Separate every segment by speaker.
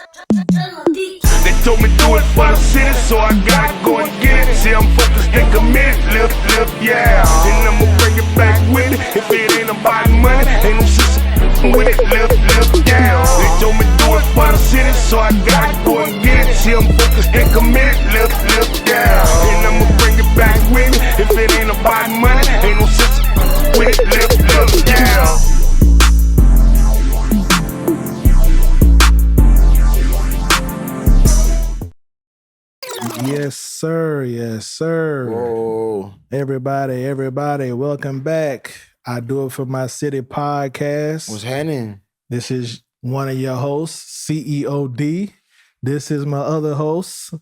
Speaker 1: They told me do it for the city, so I gotta go and get it. See, I'm focused and committed, live, yeah. And I'ma bring it back with it. If it ain't about money, ain't no sense with it, live, yeah. They told me do it for the city, so I gotta go and get it. See, I'm focused and committed, live, yeah. And I'ma bring it back with it. If it ain't about money, ain't no sense with it, live, yeah.
Speaker 2: Yes, sir. Yes, sir.
Speaker 3: Whoa.
Speaker 2: Everybody, welcome back. I Do It For My City podcast.
Speaker 3: What's happening?
Speaker 2: This is one of your hosts, CEOD. This is my other host.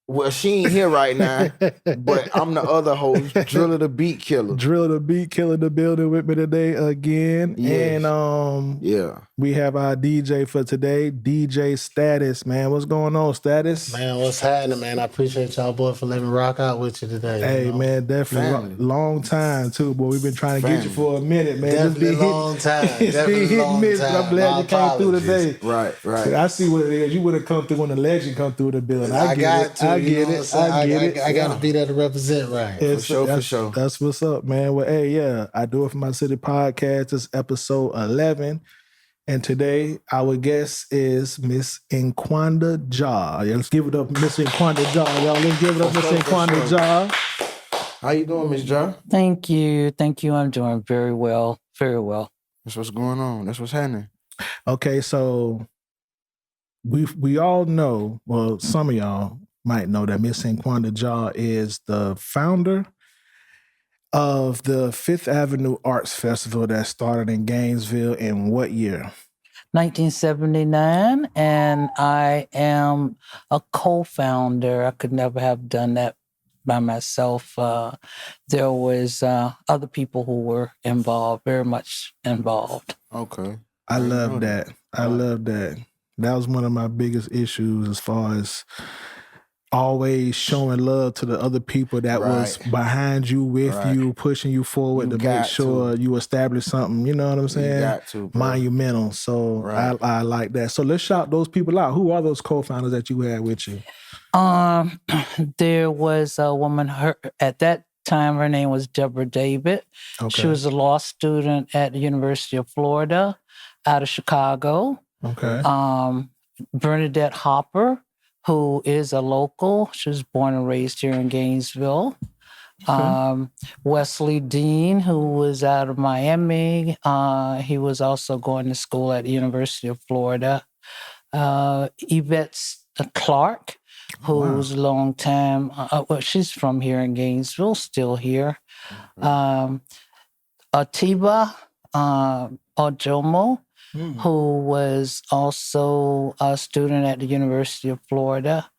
Speaker 3: Well, she ain't here right now, but I'm the other host, Driller the Beat Killer.
Speaker 2: Driller the Beat Killer in the building with me today again.
Speaker 3: Yes.
Speaker 2: And
Speaker 3: Yeah.
Speaker 2: we have our DJ for today, DJ Status, man. What's going on, Status?
Speaker 4: Man, what's happening, man? I appreciate y'all, boy, for letting me rock out with you today.
Speaker 2: Hey,
Speaker 4: you know?
Speaker 2: man, definitely. Long time, too, boy. We've been trying to get you for a minute, man.
Speaker 4: Definitely a long time.
Speaker 2: It's been hit and miss, but I'm glad you came through today.
Speaker 3: Right.
Speaker 2: I see what it is. You would have come through when the legend come through the building. I get it.
Speaker 4: I got to be there to represent right.
Speaker 3: For sure.
Speaker 2: That's what's up, man. Well, hey, yeah, I Do It For My City podcast. This is episode 11. And today, our guest is Miss Nkwanda Jah. Yeah, let's give it up, Miss Nkwanda Jah, y'all. Let's give it up, Miss Nkwanda Jah.
Speaker 3: How you doing, Miss Jah?
Speaker 5: Thank you. I'm doing very well.
Speaker 3: That's what's going on. That's what's happening.
Speaker 2: Okay, so we all know, well, some of y'all might know that Miss Nkwanda Jah is the founder of the Fifth Avenue Arts Festival that started in Gainesville in what year?
Speaker 5: 1979, and I am a co-founder. I could never have done that by myself. There was other people who were involved, very much involved.
Speaker 3: Okay.
Speaker 2: I love that. That was one of my biggest issues as far as always showing love to the other people that was behind you, with you, pushing you forward to make sure you establish something, you know what I'm saying?
Speaker 3: You got to, bro.
Speaker 2: Monumental. So I like that. So let's shout those people out. Who are those co-founders that you had with you?
Speaker 5: There was a woman, at that time, her name was Deborah David.
Speaker 2: Okay.
Speaker 5: She was a law student at the University of Florida out of Chicago.
Speaker 2: Okay.
Speaker 5: Bernadette Hopper, who is a local. She was born and raised here in Gainesville. Okay. Wesley Dean, who was out of Miami. He was also going to school at the University of Florida. Yvette Clark, who's a long time, she's from here in Gainesville, still here. Atiba Ojomo, who was also a student at the University of Florida.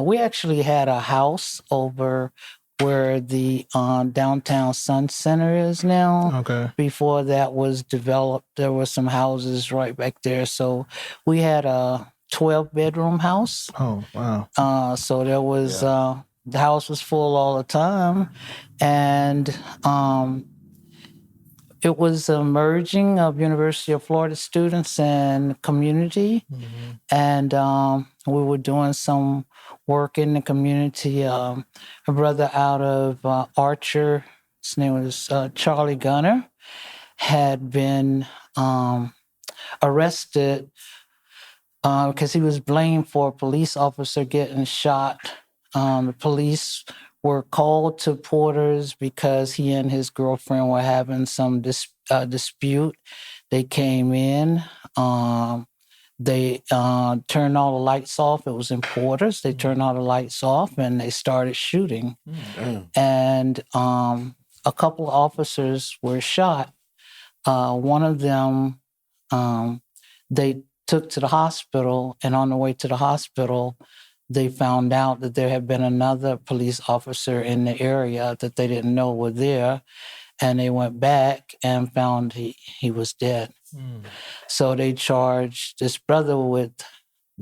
Speaker 5: We actually had a house over where the downtown Sun Center is now.
Speaker 2: Okay.
Speaker 5: Before that was developed, there were some houses right back there. So we had a 12-bedroom house.
Speaker 2: Oh, wow.
Speaker 5: So there was, the house was full all the time. And it was a merging of University of Florida students and community. Mm-hmm. And we were doing some work in the community. A brother out of Archer, his name was Charlie Gunner, had been arrested because he was blamed for a police officer getting shot. The police were called to Porter's because he and his girlfriend were having some dispute. They came in. They turned all the lights off. It was in Porter's. They turned all the lights off and they started shooting. And a couple of officers were shot. One of them, they took to the hospital, and on the way to the hospital, they found out that there had been another police officer in the area that they didn't know were there, and they went back and found he was dead. So they charged this brother with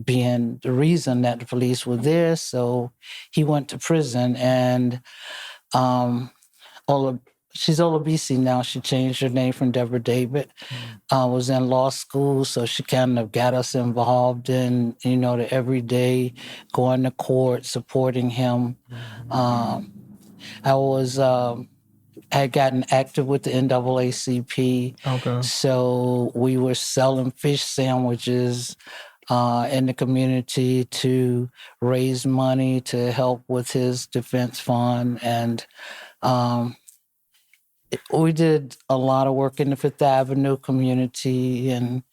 Speaker 5: being the reason that the police were there, so he went to prison, and she's Olabisi now. She changed her name from Deborah David. Was in law school, so she kind of got us involved in, the everyday, going to court, supporting him. I was had gotten active with the NAACP.
Speaker 2: Okay.
Speaker 5: So we were selling fish sandwiches in the community to raise money to help with his defense fund. And we did a lot of work in the Fifth Avenue community. And,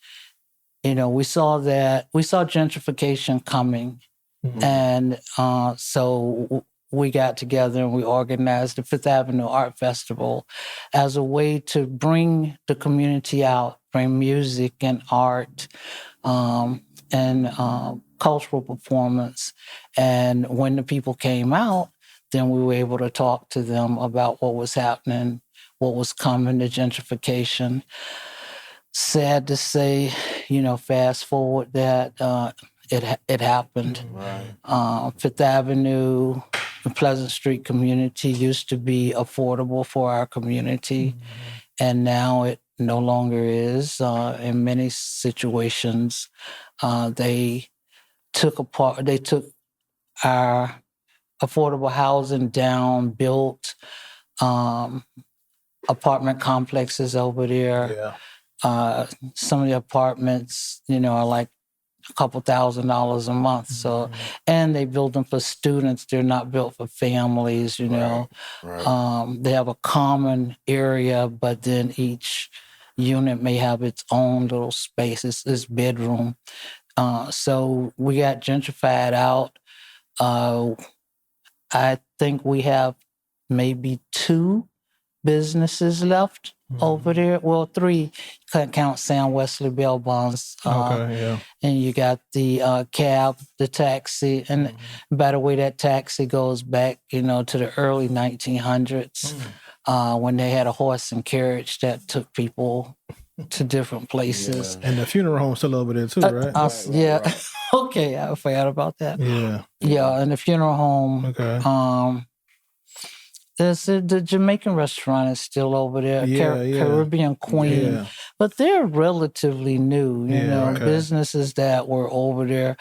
Speaker 5: we saw gentrification coming. And so we got together and we organized the Fifth Avenue Art Festival as a way to bring the community out, bring music and art and cultural performance. And when the people came out, then we were able to talk to them about what was happening, what was coming, the gentrification. Sad to say, fast forward that it happened.
Speaker 3: Right.
Speaker 5: Fifth Avenue, the Pleasant Street community used to be affordable for our community, and now it no longer is. In many situations, they took our affordable housing down, built apartment complexes over there.
Speaker 2: Yeah.
Speaker 5: Some of the apartments, are like a couple $1,000s a month. So, and they build them for students. They're not built for families,
Speaker 3: Right.
Speaker 5: They have a common area, but then each unit may have its own little space, its bedroom. So we got gentrified out. I think we have maybe 2 businesses left over there. Well, 3, couldn't count Sam Wesley Bell Bonds.
Speaker 2: Okay, yeah.
Speaker 5: And you got the cab, the taxi. And by the way, that taxi goes back, to the early 1900s when they had a horse and carriage that took people to different places.
Speaker 2: And the funeral home's still over there too, right?
Speaker 5: Yeah.
Speaker 3: Right.
Speaker 5: Okay, I forgot about that.
Speaker 2: Yeah.
Speaker 5: Yeah, and the funeral home.
Speaker 2: Okay.
Speaker 5: There's the Jamaican restaurant is still over there,
Speaker 2: Yeah.
Speaker 5: Caribbean Queen.
Speaker 2: Yeah.
Speaker 5: But they're relatively new,
Speaker 2: Okay.
Speaker 5: businesses that were over there.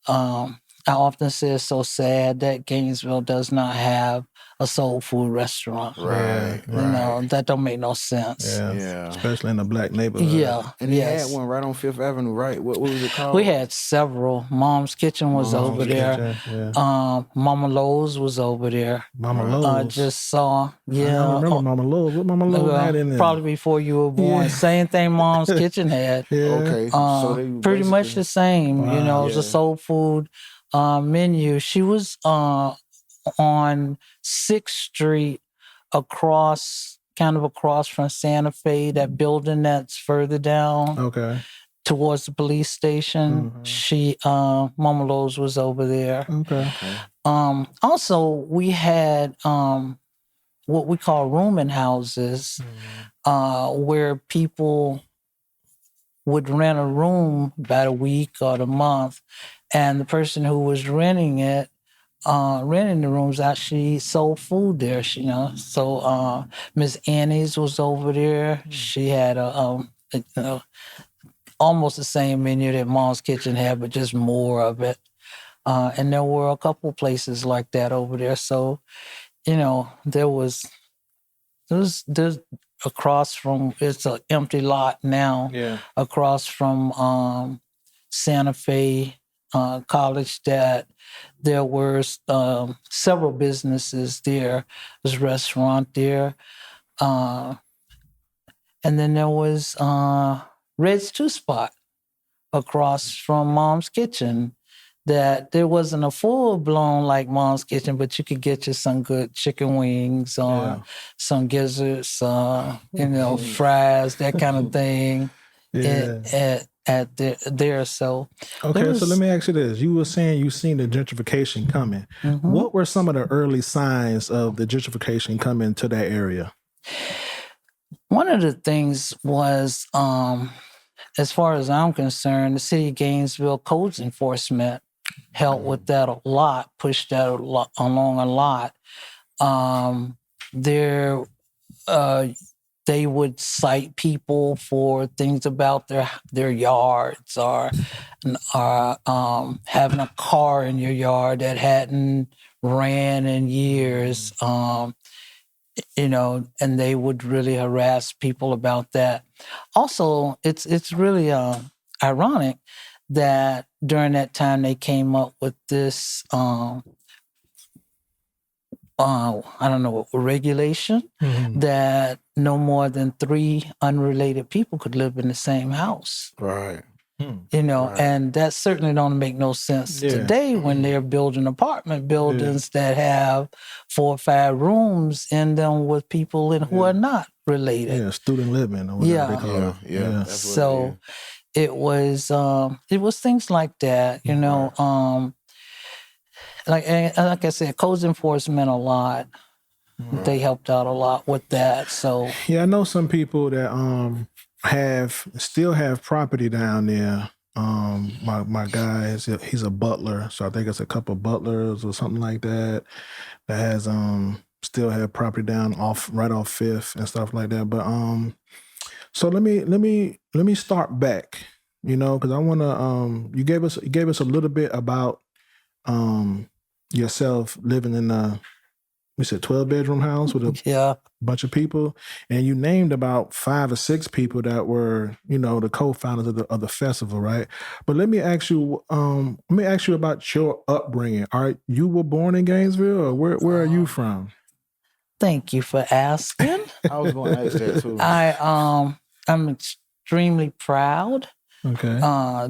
Speaker 5: I often say it's so sad that Gainesville does not have a soul food restaurant.
Speaker 3: Right.
Speaker 5: That don't make no sense.
Speaker 3: Yeah.
Speaker 2: Especially in a black neighborhood.
Speaker 5: Yeah.
Speaker 3: And they had one right on Fifth Avenue, right? What was it called?
Speaker 5: We had several. Mom's Kitchen was over there.
Speaker 2: Kitchen, yeah.
Speaker 5: Mama Lowe's was over there.
Speaker 2: Mama Lowe's.
Speaker 5: I just saw,
Speaker 2: I don't remember Mama Lowe's. What Mama Lowe's had in there?
Speaker 5: probably before you were born.
Speaker 2: Yeah.
Speaker 5: Same thing Mom's Kitchen had.
Speaker 2: Yeah.
Speaker 3: Okay. So they
Speaker 5: Pretty much
Speaker 3: basically-
Speaker 5: the same.
Speaker 2: Wow.
Speaker 5: It was a soul food menu. She was on 6th Street across from Santa Fe, that building that's further down
Speaker 2: Okay.
Speaker 5: towards the police station. She, Mama Lowe's was over there.
Speaker 2: Okay.
Speaker 5: Also, we had what we call rooming houses, where people would rent a room by the week or the month, and the person who was renting the rooms actually sold food there. So Miss Annie's was over there. She had almost the same menu that Mom's Kitchen had, but just more of it. And there were a couple places like that over there. So, there's across from, it's an empty lot now.
Speaker 2: Yeah.
Speaker 5: Across from Santa Fe College, that there were several businesses there. There's a restaurant there. And then there was Red's Two Spot across from Mom's Kitchen. That there wasn't a full-blown like Mom's Kitchen, but you could get you some good chicken wings or some gizzards, fries, that kind of thing.
Speaker 2: Yeah.
Speaker 5: At there. So
Speaker 2: Okay, so let me ask you this. You were saying you seen the gentrification coming. What were some of the early signs of the gentrification coming to that area?
Speaker 5: One of the things was, as far as I'm concerned, the city of Gainesville codes enforcement helped with that a lot, pushed that along a lot. There they would cite people for things about their yards or having a car in your yard that hadn't ran in years. And they would really harass people about that. Also, it's really ironic that during that time they came up with this regulation that no more than 3 unrelated people could live in the same house.
Speaker 3: Right.
Speaker 5: And that certainly don't make no sense today when they're building apartment buildings that have 4 or 5 rooms in them with people who are not related.
Speaker 2: Yeah, student living or whatever they call it.
Speaker 3: Yeah.
Speaker 5: So it was things like that, like I said, codes enforcement a lot. Right. They helped out a lot with that. So
Speaker 2: yeah, I know some people that still have property down there. My guy he's a butler, so I think it's a couple of butlers or something like that has still have property down right off Fifth and stuff like that. But so let me start back, because I want to you gave us a little bit about yourself living in a 12-bedroom house with a bunch of people, and you named about 5 or 6 people that were, the co-founders of the festival, right? But let me ask you about your upbringing. You were born in Gainesville, or where are you from?
Speaker 5: Thank you for asking.
Speaker 3: I was going to ask that too.
Speaker 5: I'm extremely proud.
Speaker 2: Okay.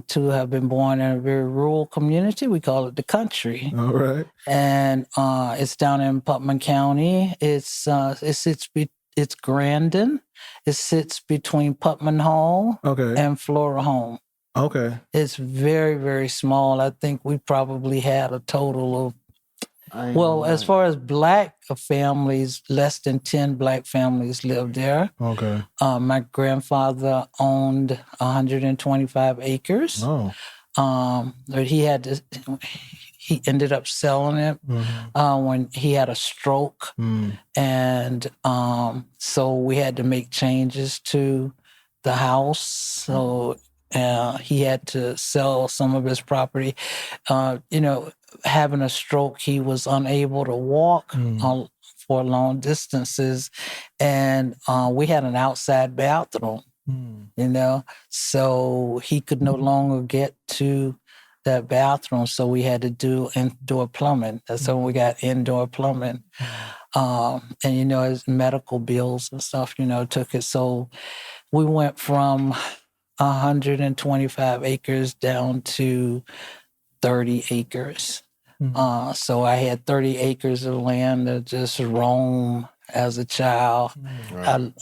Speaker 5: To have been born in a very rural community. We call it the country.
Speaker 2: All right.
Speaker 5: And it's down in Putnam County. It's Grandin. It sits between Putnam Hall and Flora Home.
Speaker 2: Okay.
Speaker 5: It's very, very small. I think we probably had a total of as far as Black families, less than 10 Black families lived there.
Speaker 2: Okay.
Speaker 5: My grandfather owned 125 acres.
Speaker 2: Oh.
Speaker 5: But he ended up selling it when he had a stroke. And so we had to make changes to the house. So he had to sell some of his property. Having a stroke, he was unable to walk for long distances, and we had an outside bathroom, so he could no longer get to that bathroom, so we had to do indoor plumbing. That's when we got indoor plumbing. And his medical bills and stuff, took it. So we went from 125 acres down to 30 acres. So I had 30 acres of land to just roam as a child. Right.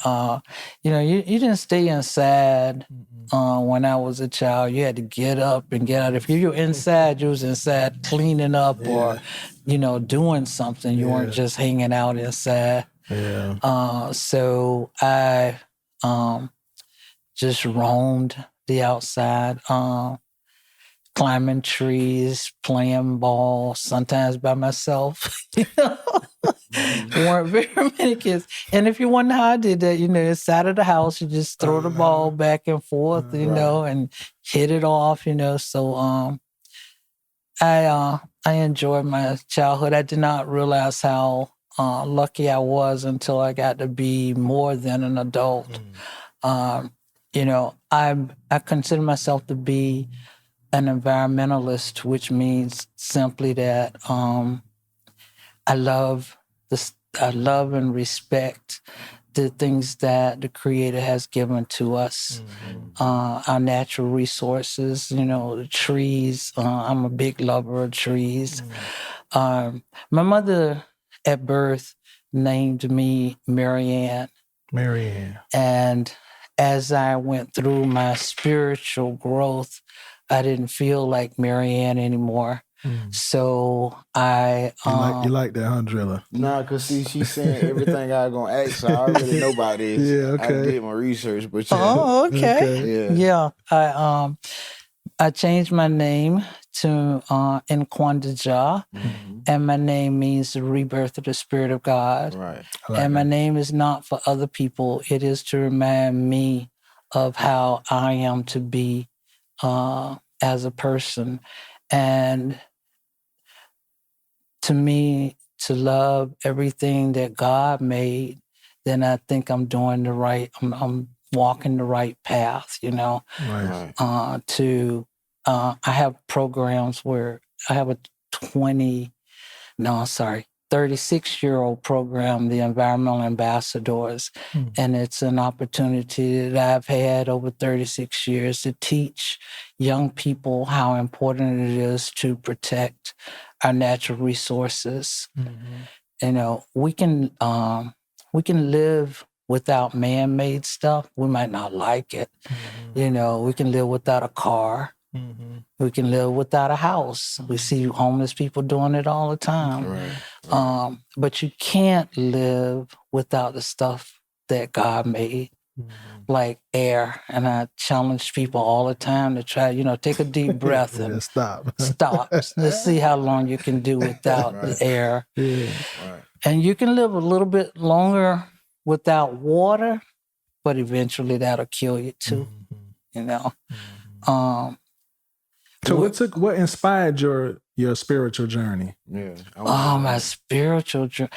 Speaker 5: You didn't stay inside when I was a child. You had to get up and get out. If you were inside, you was inside cleaning up or, doing something. You weren't just hanging out inside.
Speaker 2: Yeah.
Speaker 5: So I just roamed the outside. Climbing trees, playing ball, sometimes by myself. There weren't very many kids. And if you wonder how I did that, inside of the house, you just throw the ball back and forth, and hit it off, So I enjoyed my childhood. I did not realize how lucky I was until I got to be more than an adult. I consider myself to be an environmentalist, which means simply that I love and respect the things that the Creator has given to us, our natural resources, the trees. I'm a big lover of trees. My mother at birth named me Marianne. And as I went through my spiritual growth, I didn't feel like Marianne anymore. So I...
Speaker 2: You like that, huh, Driller?
Speaker 3: Nah, because she's saying everything I was going to ask, so I already know about this.
Speaker 2: Yeah, okay.
Speaker 3: I did my research, but yeah.
Speaker 5: Oh, okay. Yeah. I changed my name to Nkwanda Jah, And my name means the rebirth of the Spirit of God.
Speaker 3: Right.
Speaker 5: And my name is not for other people. It is to remind me of how I am to be as a person. And to me, to love everything that God made, then I think I'm doing the right, I'm walking the right path, you know.
Speaker 2: Right.
Speaker 5: I have programs where I have a 36-year-old program, the Environmental Ambassadors. And it's an opportunity that I've had over 36 years to teach young people how important it is to protect our natural resources. You know, we can live without man-made stuff. We might not like it. You know, we can live without a car. We can live without a house. We see homeless people doing it all the time.
Speaker 3: Right.
Speaker 5: But you can't live without the stuff that God made, like air. And I challenge people all the time to try, you know, take a deep breath and
Speaker 2: Stop.
Speaker 5: Let's see how long you can do without the air.
Speaker 2: Yeah.
Speaker 3: Right.
Speaker 5: And you can live a little bit longer without water, but eventually that'll kill you too, you know.
Speaker 2: So what inspired your spiritual journey?
Speaker 3: Yeah.
Speaker 5: My spiritual journey.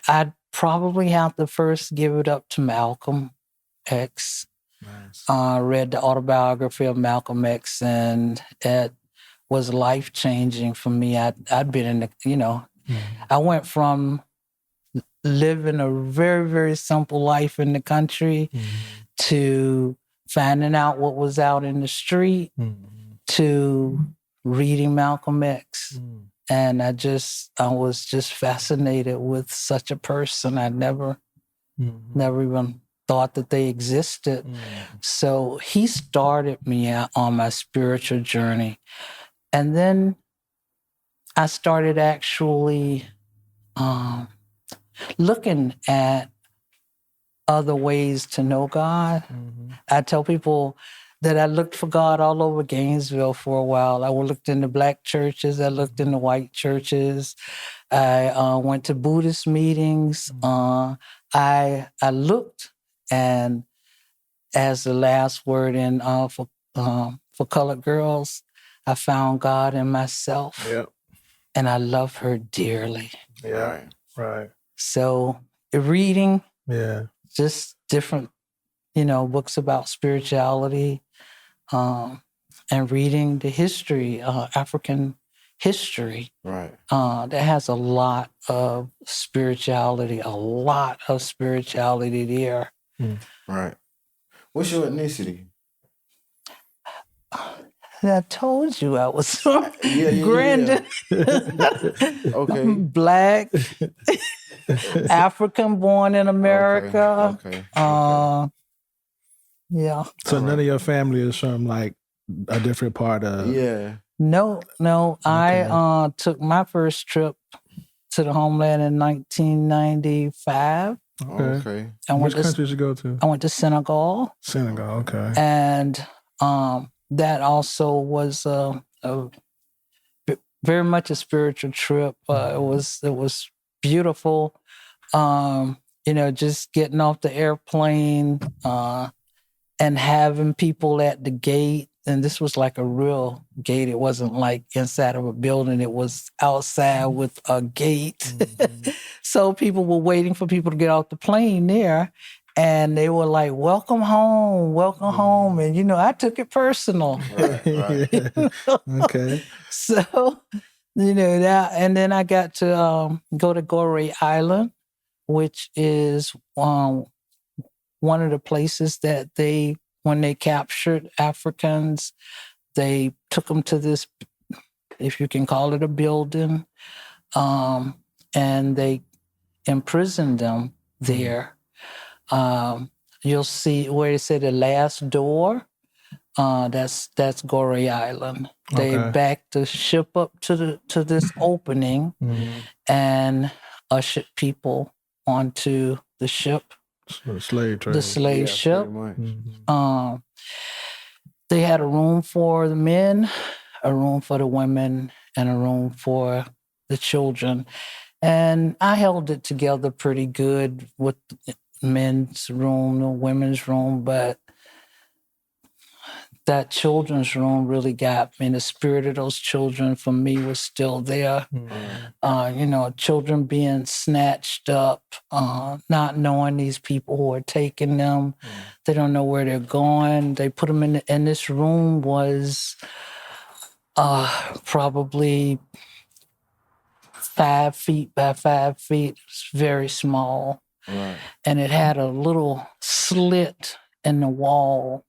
Speaker 5: I'd probably have to first give it up to Malcolm X.
Speaker 2: Nice.
Speaker 5: Read the autobiography of Malcolm X, and it was life-changing for me. I'd been in the, you know, I went from living a very, very simple life in the country to finding out what was out in the street to reading Malcolm X. And I was just fascinated with such a person. I never even thought that they existed. So he started me out on my spiritual journey. And then I started actually looking at other ways to know God. I tell people that I looked for God all over Gainesville for a while. I looked in the black churches. I looked in the white churches. I went to Buddhist meetings. I looked, and as the last word in for colored girls, I found God in myself.
Speaker 2: Yep.
Speaker 5: And I love her dearly.
Speaker 2: Yeah. Right.
Speaker 5: So reading, just different, you know, books about spirituality, and reading the history, African history, that has a lot of spirituality there.
Speaker 3: Right. What's your ethnicity?
Speaker 5: I told you I was from Grandin.
Speaker 3: Okay.
Speaker 5: Black, African, born in America.
Speaker 3: Okay.
Speaker 5: Yeah.
Speaker 2: So none of your family is from like a different part of...
Speaker 3: Yeah.
Speaker 5: No. I took my first trip to the homeland in 1995.
Speaker 2: Okay.
Speaker 5: And
Speaker 2: which country did you go to?
Speaker 5: I went to Senegal.
Speaker 2: Senegal, okay.
Speaker 5: And that also was very much a spiritual trip. It was beautiful. You know, just getting off the airplane and having people at the gate. And this was like a real gate. It wasn't like inside of a building. It was outside with a gate. So people were waiting for people to get off the plane there. And they were like, welcome home. And, you know, I took it personal.
Speaker 3: Right.
Speaker 2: Okay.
Speaker 5: So, you know, that, and then I got to go to Goree Island, which is one of the places that when they captured Africans, they took them to this, if you can call it a building, and they imprisoned them there. You'll see where it said the last door. That's Goree Island. They backed the ship up to this opening and ushered people onto the ship.
Speaker 2: The slave trade.
Speaker 5: The slave ship.
Speaker 3: Pretty much.
Speaker 5: They had a room for the men, a room for the women and a room for the children. And I held it together pretty good with the men's room, the women's room, but that children's room really got me. The spirit of those children for me was still there. Children being snatched up, not knowing these people who are taking them. They don't know where they're going. They put them in, and this room was probably 5 feet by 5 feet. It's very small.
Speaker 3: Right.
Speaker 5: And it had a little slit in the wall.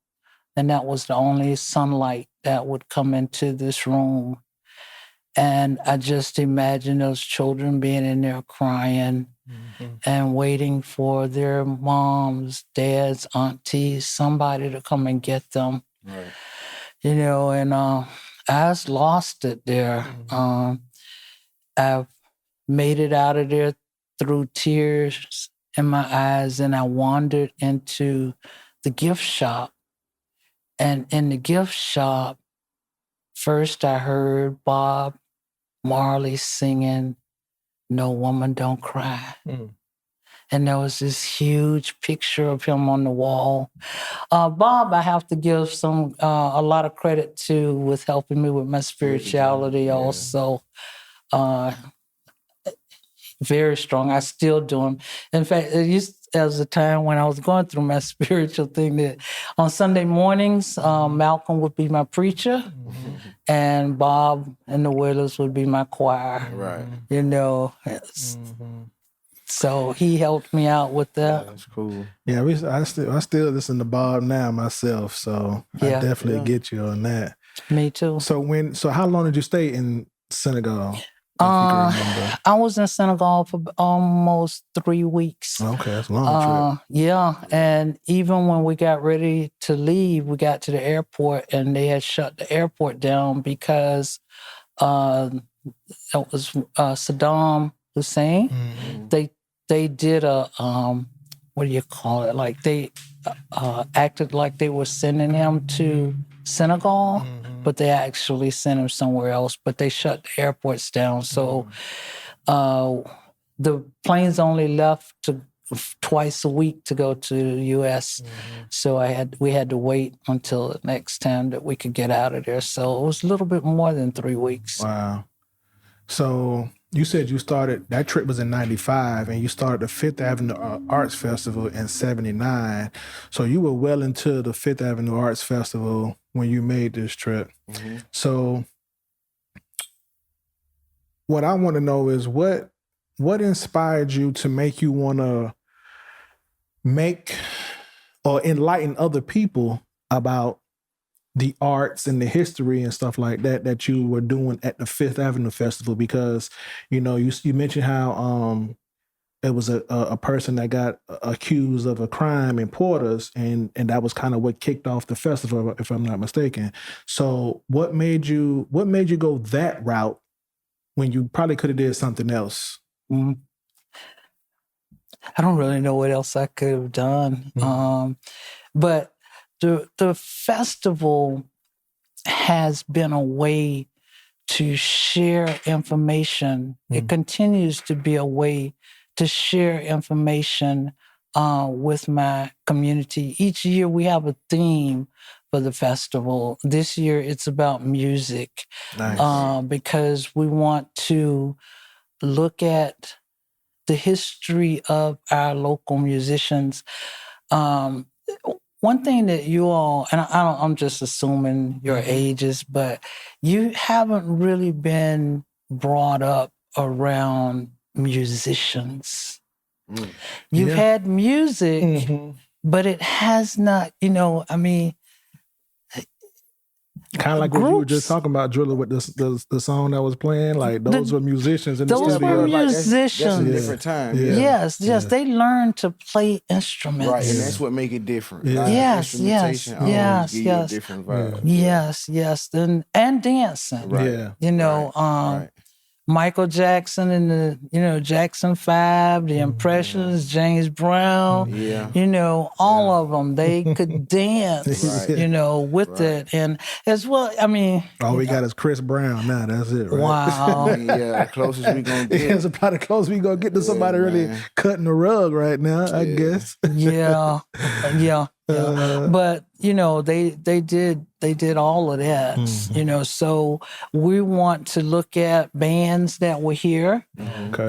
Speaker 5: And that was the only sunlight that would come into this room. And I just imagine those children being in there crying and waiting for their moms, dads, aunties, somebody to come and get them.
Speaker 3: Right.
Speaker 5: And I just lost it there. I made it out of there through tears in my eyes, and I wandered into the gift shop. And in the gift shop, first I heard Bob Marley singing, "No Woman Don't Cry." And there was this huge picture of him on the wall. Bob, I have to give a lot of credit to with helping me with my spirituality also. Very strong. I still do them. In fact, there was a time when I was going through my spiritual thing that on Sunday mornings, Malcolm would be my preacher, and Bob and the Wailers would be my choir.
Speaker 3: Right.
Speaker 5: So he helped me out with that.
Speaker 3: That's cool.
Speaker 2: Yeah, I still listen to Bob now myself, so I definitely get you on that.
Speaker 5: Me too.
Speaker 2: So how long did you stay in Senegal?
Speaker 5: I was in Senegal for almost 3 weeks.
Speaker 2: Okay, that's a long trip.
Speaker 5: Yeah, and even when we got ready to leave, we got to the airport and they had shut the airport down because it was Saddam Hussein. They did a what do you call it? Like they acted like they were sending him to Senegal, but they actually sent him somewhere else. But they shut the airports down, so the planes only left twice a week to go to the U.S. So we had to wait until the next time that we could get out of there. So it was a little bit more than 3 weeks.
Speaker 2: Wow. So you said that trip was in 95 and you started the Fifth Avenue Arts Festival in 79. So you were well into the Fifth Avenue Arts Festival when you made this trip. So what I want to know is what inspired you to make you want to make or enlighten other people about the arts and the history and stuff like that you were doing at the Fifth Avenue Festival? Because, you mentioned how it was a person that got accused of a crime in Porter's, and that was kind of what kicked off the festival, if I'm not mistaken. So what made you go that route when you probably could have did something else?
Speaker 5: I don't really know what else I could have done. But the festival has been a way to share information. It continues to be a way to share information with my community. Each year we have a theme for the festival. This year it's about music.
Speaker 2: Nice.
Speaker 5: Because we want to look at the history of our local musicians. One thing that you all, and I'm just assuming your ages, but you haven't really been brought up around musicians. You've had music, but it has not,
Speaker 2: kind of like what you were just talking about, Driller, with the song that was playing. Like those were musicians in the studio.
Speaker 5: Those were musicians.
Speaker 3: That's a different time.
Speaker 5: Yes, they learned to play instruments.
Speaker 3: Right, and that's what make it different.
Speaker 5: Yes,
Speaker 3: Instrumentation
Speaker 5: yes,
Speaker 3: give you a different vibe.
Speaker 5: Yes, and dancing.
Speaker 3: Right.
Speaker 5: Right. Michael Jackson and the Jackson 5, the Impressions, James Brown,
Speaker 3: Yeah.
Speaker 5: all of them, they could dance,
Speaker 3: Right.
Speaker 5: with it. And as well, I mean,
Speaker 2: All we got is Chris Brown now. That's it, right?
Speaker 5: wow.
Speaker 3: Yeah, the closest we gonna get.
Speaker 2: That's about the closest we gonna get to somebody really
Speaker 3: man.
Speaker 2: cutting the rug right now, I guess.
Speaker 5: Yeah. But they did all of that. So we want to look at bands that were here.
Speaker 2: Okay.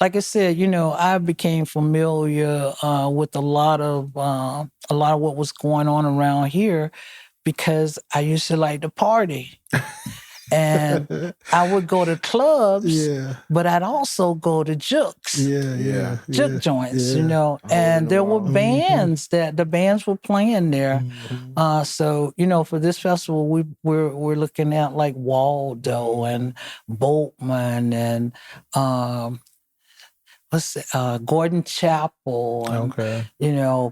Speaker 5: Like I said, I became familiar with a lot of what was going on around here because I used to like to party. And I would go to clubs, but I'd also go to jukes. Juke joints, and there were bands the bands were playing there. So, for this festival, we're looking at like Waldo and Boltman and Gordon Chapel and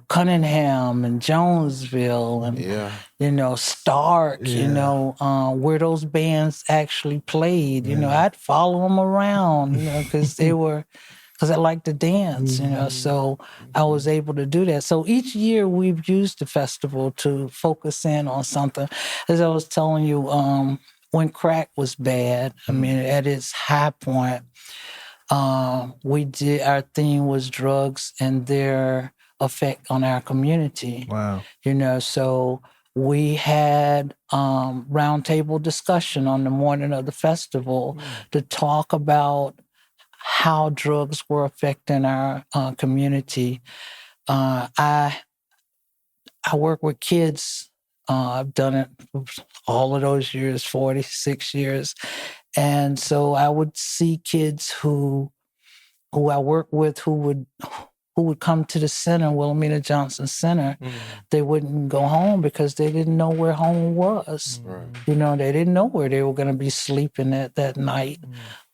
Speaker 5: Cunningham and Jonesville and Stark, where those bands actually played. I'd follow them around, because I like to dance, so I was able to do that. So each year we've used the festival to focus in on something. As I was telling you, when crack was bad, I mean, at its high point, our theme was drugs and their effect on our community.
Speaker 2: Wow.
Speaker 5: So we had roundtable discussion on the morning of the festival to talk about how drugs were affecting our community. I work with kids. I've done it all of those years, 46 years. And so I would see kids who I work with who would come to the center, Wilhelmina Johnson Center. They wouldn't go home because they didn't know where home was. Right. They didn't know where they were going to be sleeping that night.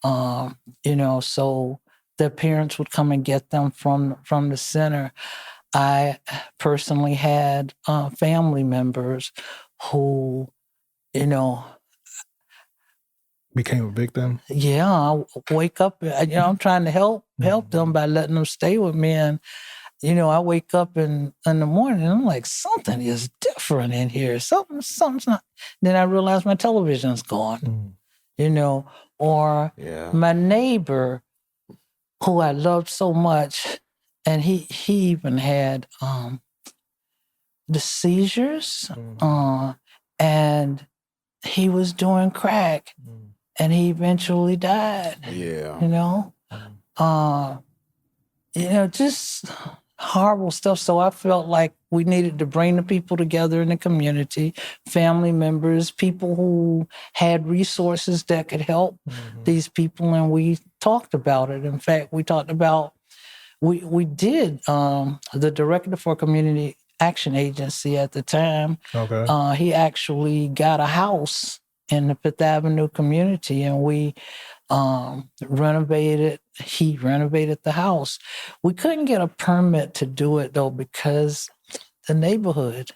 Speaker 5: So their parents would come and get them from the center. I personally had family members who,
Speaker 2: became a victim.
Speaker 5: Yeah, I wake up. I'm trying to help them by letting them stay with me, and I wake up in the morning and I'm like, something is different in here. Something's not. Then I realize my television's gone. Or my neighbor, who I loved so much, and he even had the seizures, and he was doing crack. And he eventually died. Just horrible stuff. So I felt like we needed to bring the people together in the community, family members, people who had resources that could help these people. And we talked about it. In fact, we talked about, we did, the director for Community Action Agency at the time. Okay. He actually got a house in the Fifth Avenue community, and we renovated the house. We couldn't get a permit to do it, though, because the neighborhood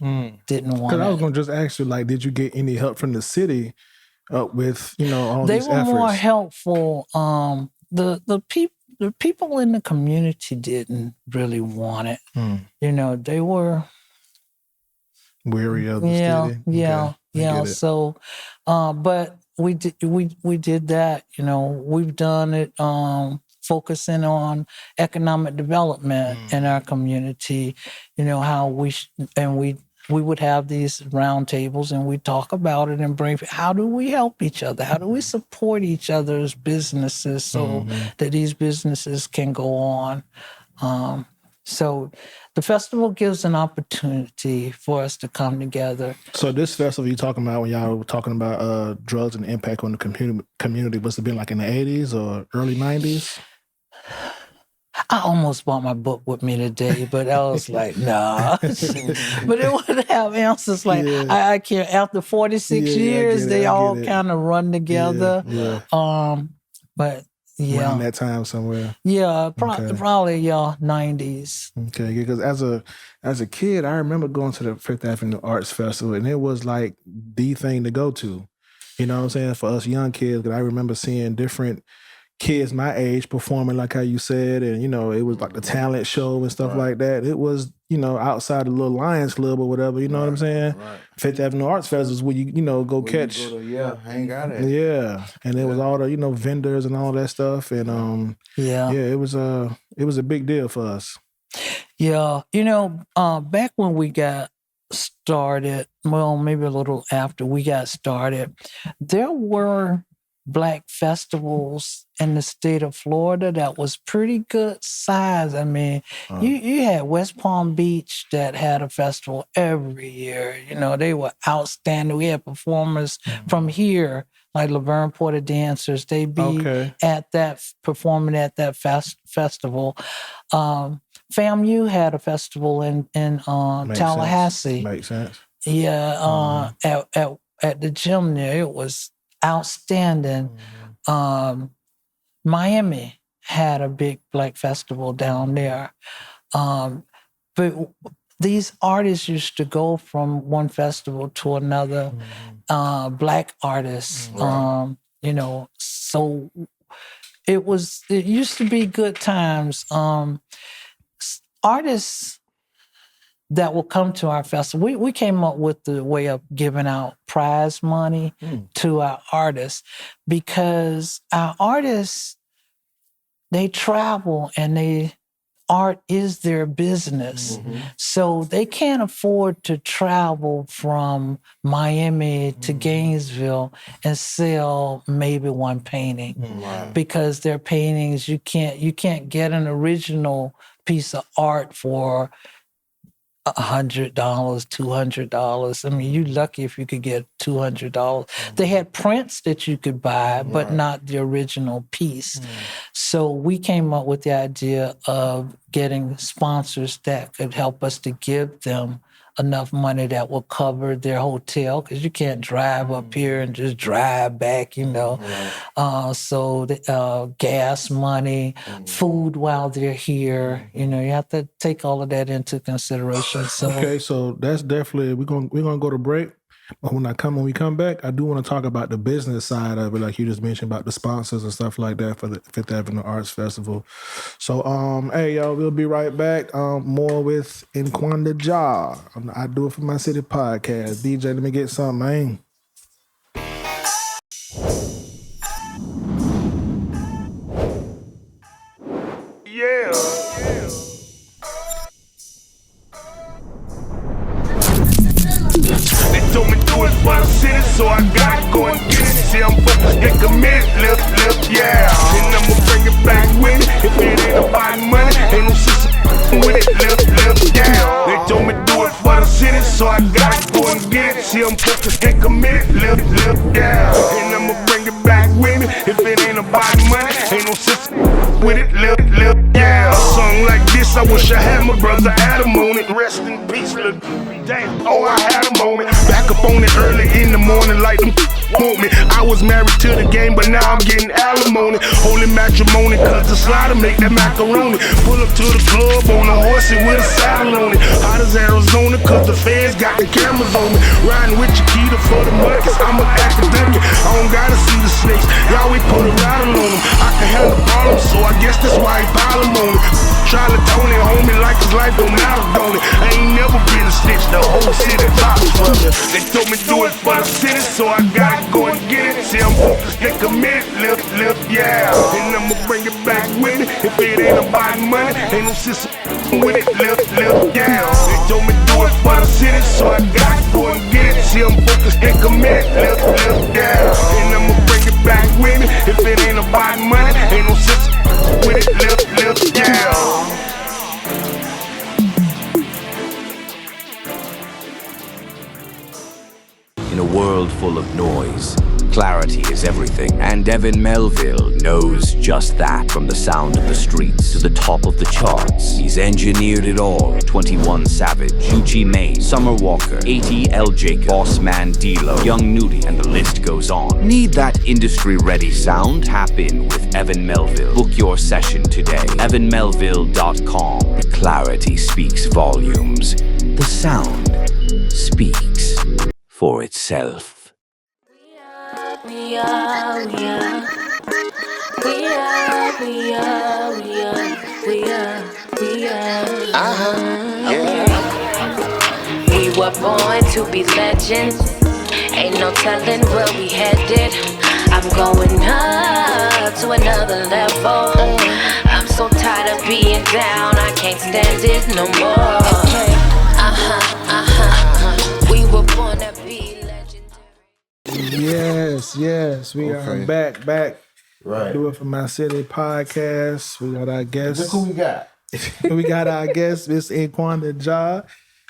Speaker 5: didn't want it.
Speaker 2: Because I was going to just ask you, like, did you get any help from the city with, all
Speaker 5: they
Speaker 2: these
Speaker 5: were
Speaker 2: efforts?
Speaker 5: More helpful. The people in the community didn't really want it. They were
Speaker 2: weary of the city.
Speaker 5: Yeah. So, but we did that. We've done it, focusing on economic development in our community. How we would have these round tables and we talk about it and bring, how do we help each other? How do we support each other's businesses so that these businesses can go on? So the festival gives an opportunity for us to come together.
Speaker 2: So this festival you're talking about, when y'all were talking about drugs and the impact on the community, must have been like in the 80s or early 90s?
Speaker 5: I almost brought my book with me today, but I was like, nah. But it would have answers like, I can't, after 46 years, they all kind of run together. But
Speaker 2: around that time somewhere.
Speaker 5: Probably 90s.
Speaker 2: Okay, because as a kid, I remember going to the Fifth Avenue Arts Festival, and it was like the thing to go to. You know what I'm saying? For us young kids, because I remember seeing different kids my age performing like how you said, and it was like the talent show and stuff like that. It was outside the little Lions Club or whatever. You know what I'm saying?
Speaker 3: Right.
Speaker 2: Fifth Avenue Arts Festival is where you go
Speaker 3: Where
Speaker 2: catch.
Speaker 3: you go to, hang out at.
Speaker 2: Yeah, and it was all the vendors and all that stuff, and it was a big deal for us.
Speaker 5: Yeah, back when we got started, well, maybe a little after we got started, there were Black festivals in the state of Florida that was pretty good size. I mean, you had West Palm Beach that had a festival every year. They were outstanding. We had performers from here, like Laverne Porter dancers. They be at that performing at that festival. FAMU had a festival in Tallahassee.
Speaker 2: Makes sense.
Speaker 5: Yeah, at the gym there, it was outstanding. Miami had a big Black festival down there. But these artists used to go from one festival to another, Black artists, so it used to be good times. Artists that will come to our festival, we came up with the way of giving out prize money to our artists, because our artists, they travel and art is their business. So they can't afford to travel from Miami to Gainesville and sell maybe one painting, because their paintings, you can't get an original piece of art for $100, $200. I mean, you're lucky if you could get $200. They had prints that you could buy, but not the original piece. So we came up with the idea of getting sponsors that could help us to give them enough money that will cover their hotel, because you can't drive up here and just drive back, So the gas money, food while they're here, you have to take all of that into consideration. So
Speaker 2: okay, so that's definitely we're gonna go to break. But when we come back, I do want to talk about the business side of it, like you just mentioned about the sponsors and stuff like that for the Fifth Avenue Arts Festival. So, hey y'all, we'll be right back. More with Nkwanda Jah. I do it for my city podcast. DJ, let me get something, man.
Speaker 1: Yeah. They told me do it for the city, so I gotta go and get it. See, I'm focused, they commit, yeah. And I'ma bring it back with me. If it ain't about money, ain't no sense with it, yeah. They told me do it for the city, so I gotta go and get it. See, I'm focused, they commit, yeah. And I'ma bring it back with me. If it ain't about money, ain't no sense with it, yeah. A song like this, I wish I had my brother Adam on it. Rest in peace, look. Damn, oh, I had a moment. Back up on it early in the morning like them want me. I was married to the game, but now I'm getting alimony. Holy matrimony, cause the slider make that macaroni. Pull up to the club on a horsey with a saddle on it. Hot as Arizona, cause the feds got the cameras on me. Riding with Chiquita for the muckets, I'm a academic. I don't gotta see the snakes, y'all we put a rattle on them. I can handle problems, so I guess that's why he pile them on it. Charlie Tony, homie, like his life don't matter, don't it? I ain't never been a snitch, the whole city vouch for me. They told me do it for the city, so I gotta go and get it. See, I'm focused, they commit, yeah. And I'ma bring it back with me. If it ain't about money, ain't no sense with it, yeah. They told me do it for the city, so I gotta go and get it. See, I'm focused, they commit, yeah. And I'ma bring it back with me. If it ain't about money, ain't no sense with it, yeah.
Speaker 6: In a world full of noise, clarity is everything, and Evan Melville knows just that. From the sound of the streets to the top of the charts, he's engineered it all. 21 Savage, Gucci Mane, Summer Walker, ATL Jacob, Bossman D-Lo, Young Nudie, and the list goes on. Need that industry-ready sound? Tap in with Evan Melville. Book your session today. evanmelville.com. The clarity speaks volumes. The sound speaks for itself.
Speaker 7: We are We were born to be legends. Ain't no telling where we headed. I'm going up to another level. I'm so tired of being down. I can't stand it no more. We were born to be legendary.
Speaker 2: Yes. We are back.
Speaker 3: Right.
Speaker 2: Do it for my city podcast. We got our guest.
Speaker 3: Look who we got.
Speaker 2: We got our guest, Miss Nkwanda Jah,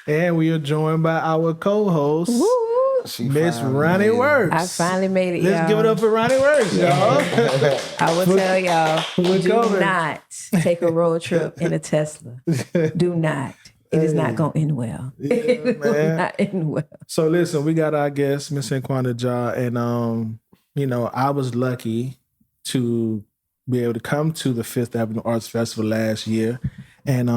Speaker 2: and we are joined by our co-host, Miss Ronnie Works.
Speaker 8: I finally made it,
Speaker 2: Let's
Speaker 8: y'all.
Speaker 2: give it up for Ronnie Works, y'all.
Speaker 8: I will tell y'all, do
Speaker 2: coming.
Speaker 8: not take a road trip in a Tesla. Do not. It is not going to end well.
Speaker 2: Yeah,
Speaker 8: It will
Speaker 2: man.
Speaker 8: not end well.
Speaker 2: So listen, we got our guest, Miss Nkwanda Jah, and I was lucky to be able to come to the Fifth Avenue Arts Festival last year, and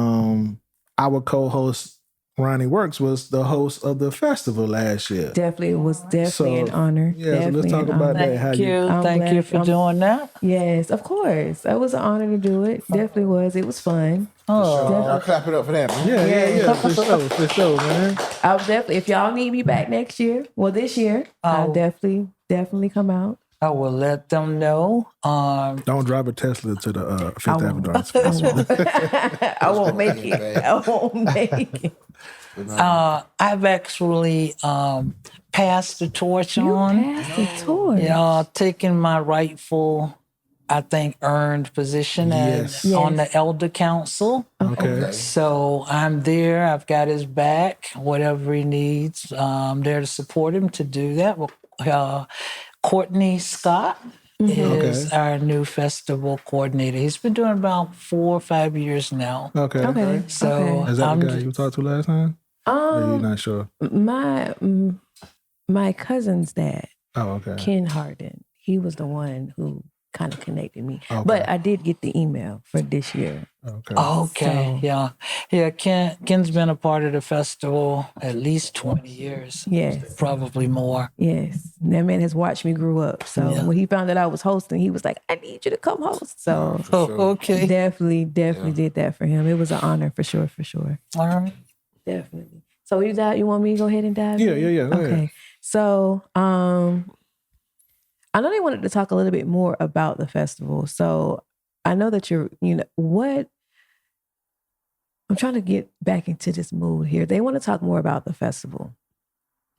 Speaker 2: our co-host Ronnie Works was the host of the festival last year.
Speaker 8: Definitely, it was definitely an honor.
Speaker 2: Yeah, so let's
Speaker 8: Definitely
Speaker 2: talk
Speaker 8: an
Speaker 2: about
Speaker 8: honor.
Speaker 2: that. How
Speaker 5: Thank you.
Speaker 8: I'm
Speaker 5: Thank you
Speaker 8: glad-
Speaker 5: for
Speaker 8: I'm-
Speaker 5: doing that.
Speaker 8: Yes, of course. It was an honor to do it. Definitely was. It was fun.
Speaker 5: Oh,
Speaker 3: Y'all clap it up for that, man.
Speaker 2: Yeah, for sure, man.
Speaker 8: I'll definitely, if y'all need me back next year, well, this year, I'll definitely come out.
Speaker 5: I will let them know.
Speaker 2: Don't drive a Tesla to the Fifth Avenue Arts Festival.
Speaker 8: I won't make it. I won't make it.
Speaker 5: I've actually passed the torch on.
Speaker 8: Pass the torch.
Speaker 5: Taking my rightful, I think, earned position as
Speaker 2: Yes.
Speaker 5: on the elder council.
Speaker 2: Okay.
Speaker 5: So I'm there. I've got his back. Whatever he needs, I'm there to support him to do that. Courtney Scott is our new festival coordinator. He's been doing about 4 or 5 years now.
Speaker 2: Okay.
Speaker 5: So
Speaker 2: Is that
Speaker 5: I'm
Speaker 2: the guy you talked to last time? Or you're not sure?
Speaker 8: My cousin's dad,
Speaker 2: Oh, okay.
Speaker 8: Ken Harden, he was the one who kind of connected me.
Speaker 2: Okay.
Speaker 8: But I did get the email for this year.
Speaker 2: Okay.
Speaker 5: Okay, yeah. Ken's been a part of the festival at least 20 years.
Speaker 8: Yes.
Speaker 5: Probably more.
Speaker 8: Yes. That man has watched me grow up. So
Speaker 5: Yeah.
Speaker 8: when he found that I was hosting, he was like, I need you to come host. So
Speaker 5: Okay.
Speaker 8: definitely did that for him. It was an honor for sure.
Speaker 5: All right.
Speaker 8: Definitely. So you want me to go ahead and dive in?
Speaker 2: Yeah. Go
Speaker 8: Okay.
Speaker 2: ahead.
Speaker 8: So I know they wanted to talk a little bit more about the festival. So I know that I'm trying to get back into this mood here. They want to talk more about the festival.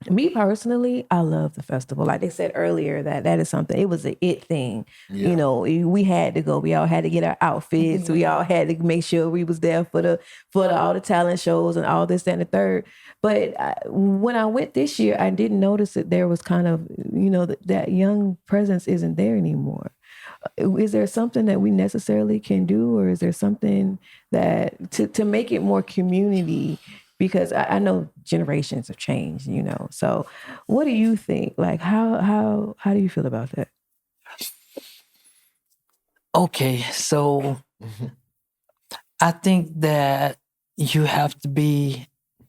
Speaker 8: Me personally, I love the festival. Like they said earlier, that is something. It was an it thing.
Speaker 3: Yeah.
Speaker 8: You know, we had to go. We all had to get our outfits. We all had to make sure we was there for all the talent shows and all this and the third. But when I went this year, I didn't notice that there was kind of, that young presence isn't there anymore. Is there something that we necessarily can do, or is there something that to make it more community? Because I know generations have changed, So what do you think? Like, how do you feel about that?
Speaker 5: Okay, so I think that you have to be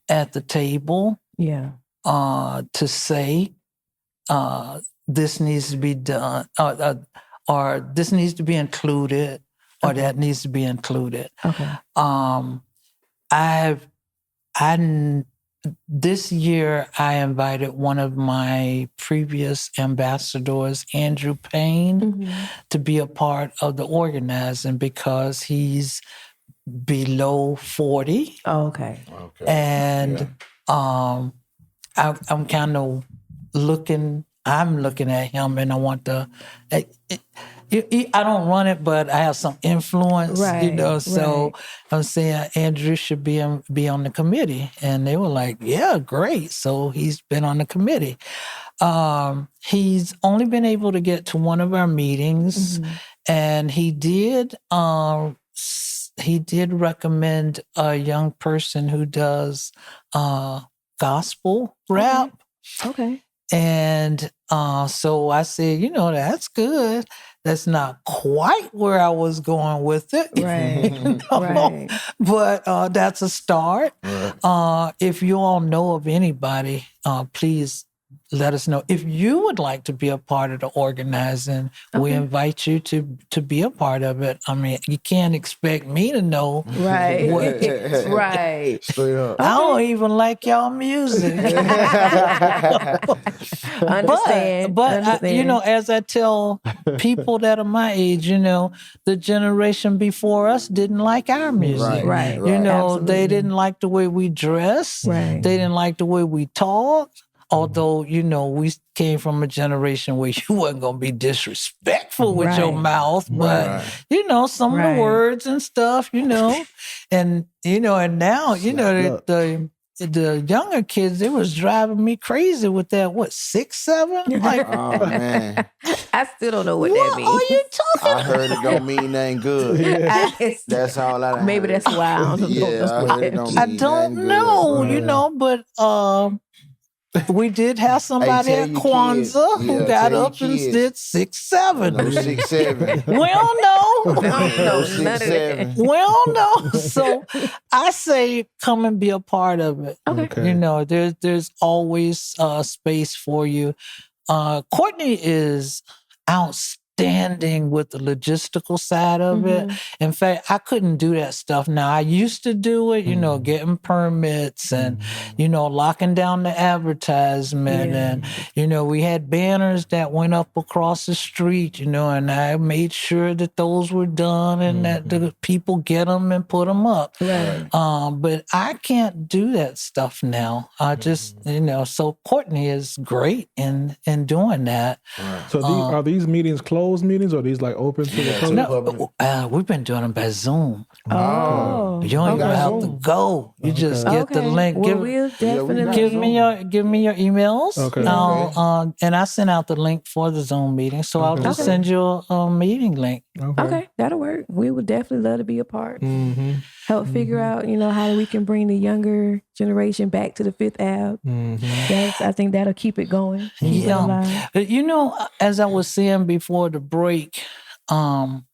Speaker 5: at the table
Speaker 8: Yeah.
Speaker 5: to say this needs to be done, or this needs to be included, or that needs to be included.
Speaker 8: Okay.
Speaker 5: This year I invited one of my previous ambassadors, Andrew Payne, to be a part of the organizing because he's below 40.
Speaker 8: Oh, okay.
Speaker 5: And I'm kind of looking at him, and I want to. I don't run it, but I have some influence,
Speaker 8: Right,
Speaker 5: So
Speaker 8: right.
Speaker 5: I'm saying Andrew should be on the committee, and they were like, "Yeah, great." So he's been on the committee. He's only been able to get to one of our meetings, and he did recommend a young person who does gospel rap.
Speaker 8: Okay.
Speaker 5: And so I said, that's good. That's not quite where I was going with it.
Speaker 8: Right. Right.
Speaker 5: But that's a start.
Speaker 3: Right.
Speaker 5: If you all know of anybody, please let us know. If you would like to be a part of the organizing, we invite you to be a part of it. I mean, you can't expect me to know.
Speaker 8: Right. Right.
Speaker 3: Straight up.
Speaker 5: I don't even like y'all music.
Speaker 8: Understand.
Speaker 5: But you know, as I tell people that are my age, you know, the generation before us didn't like our music.
Speaker 8: Right.
Speaker 5: You know,
Speaker 8: Absolutely.
Speaker 5: they didn't like the way we dressed.
Speaker 8: Right.
Speaker 5: They didn't like the way we talked. Although, you know, we came from a generation where you wasn't going to be disrespectful with your mouth, but, you know, some of the words and stuff, you know, and, you know, and now, you know, the younger kids, they was driving me crazy with that, 6, 7? Like,
Speaker 3: Oh, man.
Speaker 8: I still don't know what that means.
Speaker 5: are you talking
Speaker 3: I heard it don't mean nothing good. That's all I
Speaker 8: Maybe
Speaker 3: heard.
Speaker 8: that's why I don't know.
Speaker 3: Yeah, I heard it don't
Speaker 5: I
Speaker 3: mean
Speaker 5: don't
Speaker 3: nothing
Speaker 5: know,
Speaker 3: good.
Speaker 5: you know, but we did have somebody
Speaker 3: tell
Speaker 5: at
Speaker 3: your
Speaker 5: Kwanzaa
Speaker 3: kids.
Speaker 5: who
Speaker 3: Yeah,
Speaker 5: got
Speaker 3: tell your
Speaker 5: up and
Speaker 3: kids.
Speaker 5: did 6, 7.
Speaker 3: No 6, 7.
Speaker 5: We don't know.
Speaker 8: No,
Speaker 3: No
Speaker 8: none of
Speaker 3: 6,
Speaker 8: that.
Speaker 3: 7.
Speaker 5: We don't know. So I say come and be a part of it.
Speaker 8: Okay.
Speaker 5: You know, there's always space for you. Courtney is outstanding with the logistical side of it. In fact, I couldn't do that stuff now. I used to do it, you know, getting permits and, you know, locking down the advertisement. And, you know, we had banners that went up across the street, you know, and I made sure that those were done and that the people get them and put them up.
Speaker 8: Right.
Speaker 5: But I can't do that stuff now. I just, you know, so Courtney is great in doing that.
Speaker 2: So are these meetings closed meetings or are these like open to the public?
Speaker 5: No, we've been doing them by Zoom.
Speaker 8: Oh.
Speaker 5: You don't even have to go. You just get the link.
Speaker 8: Well, we'll definitely
Speaker 5: Give me your emails.
Speaker 2: Okay.
Speaker 5: And I sent out the link for the Zoom meeting. So I'll just send you a meeting link.
Speaker 8: Okay, that'll work. We would definitely love to be a part. Help figure out, you know, how we can bring the younger generation back to the Fifth Ave. I think that'll keep it going. Keep it alive.
Speaker 5: You know, as I was saying before the break, some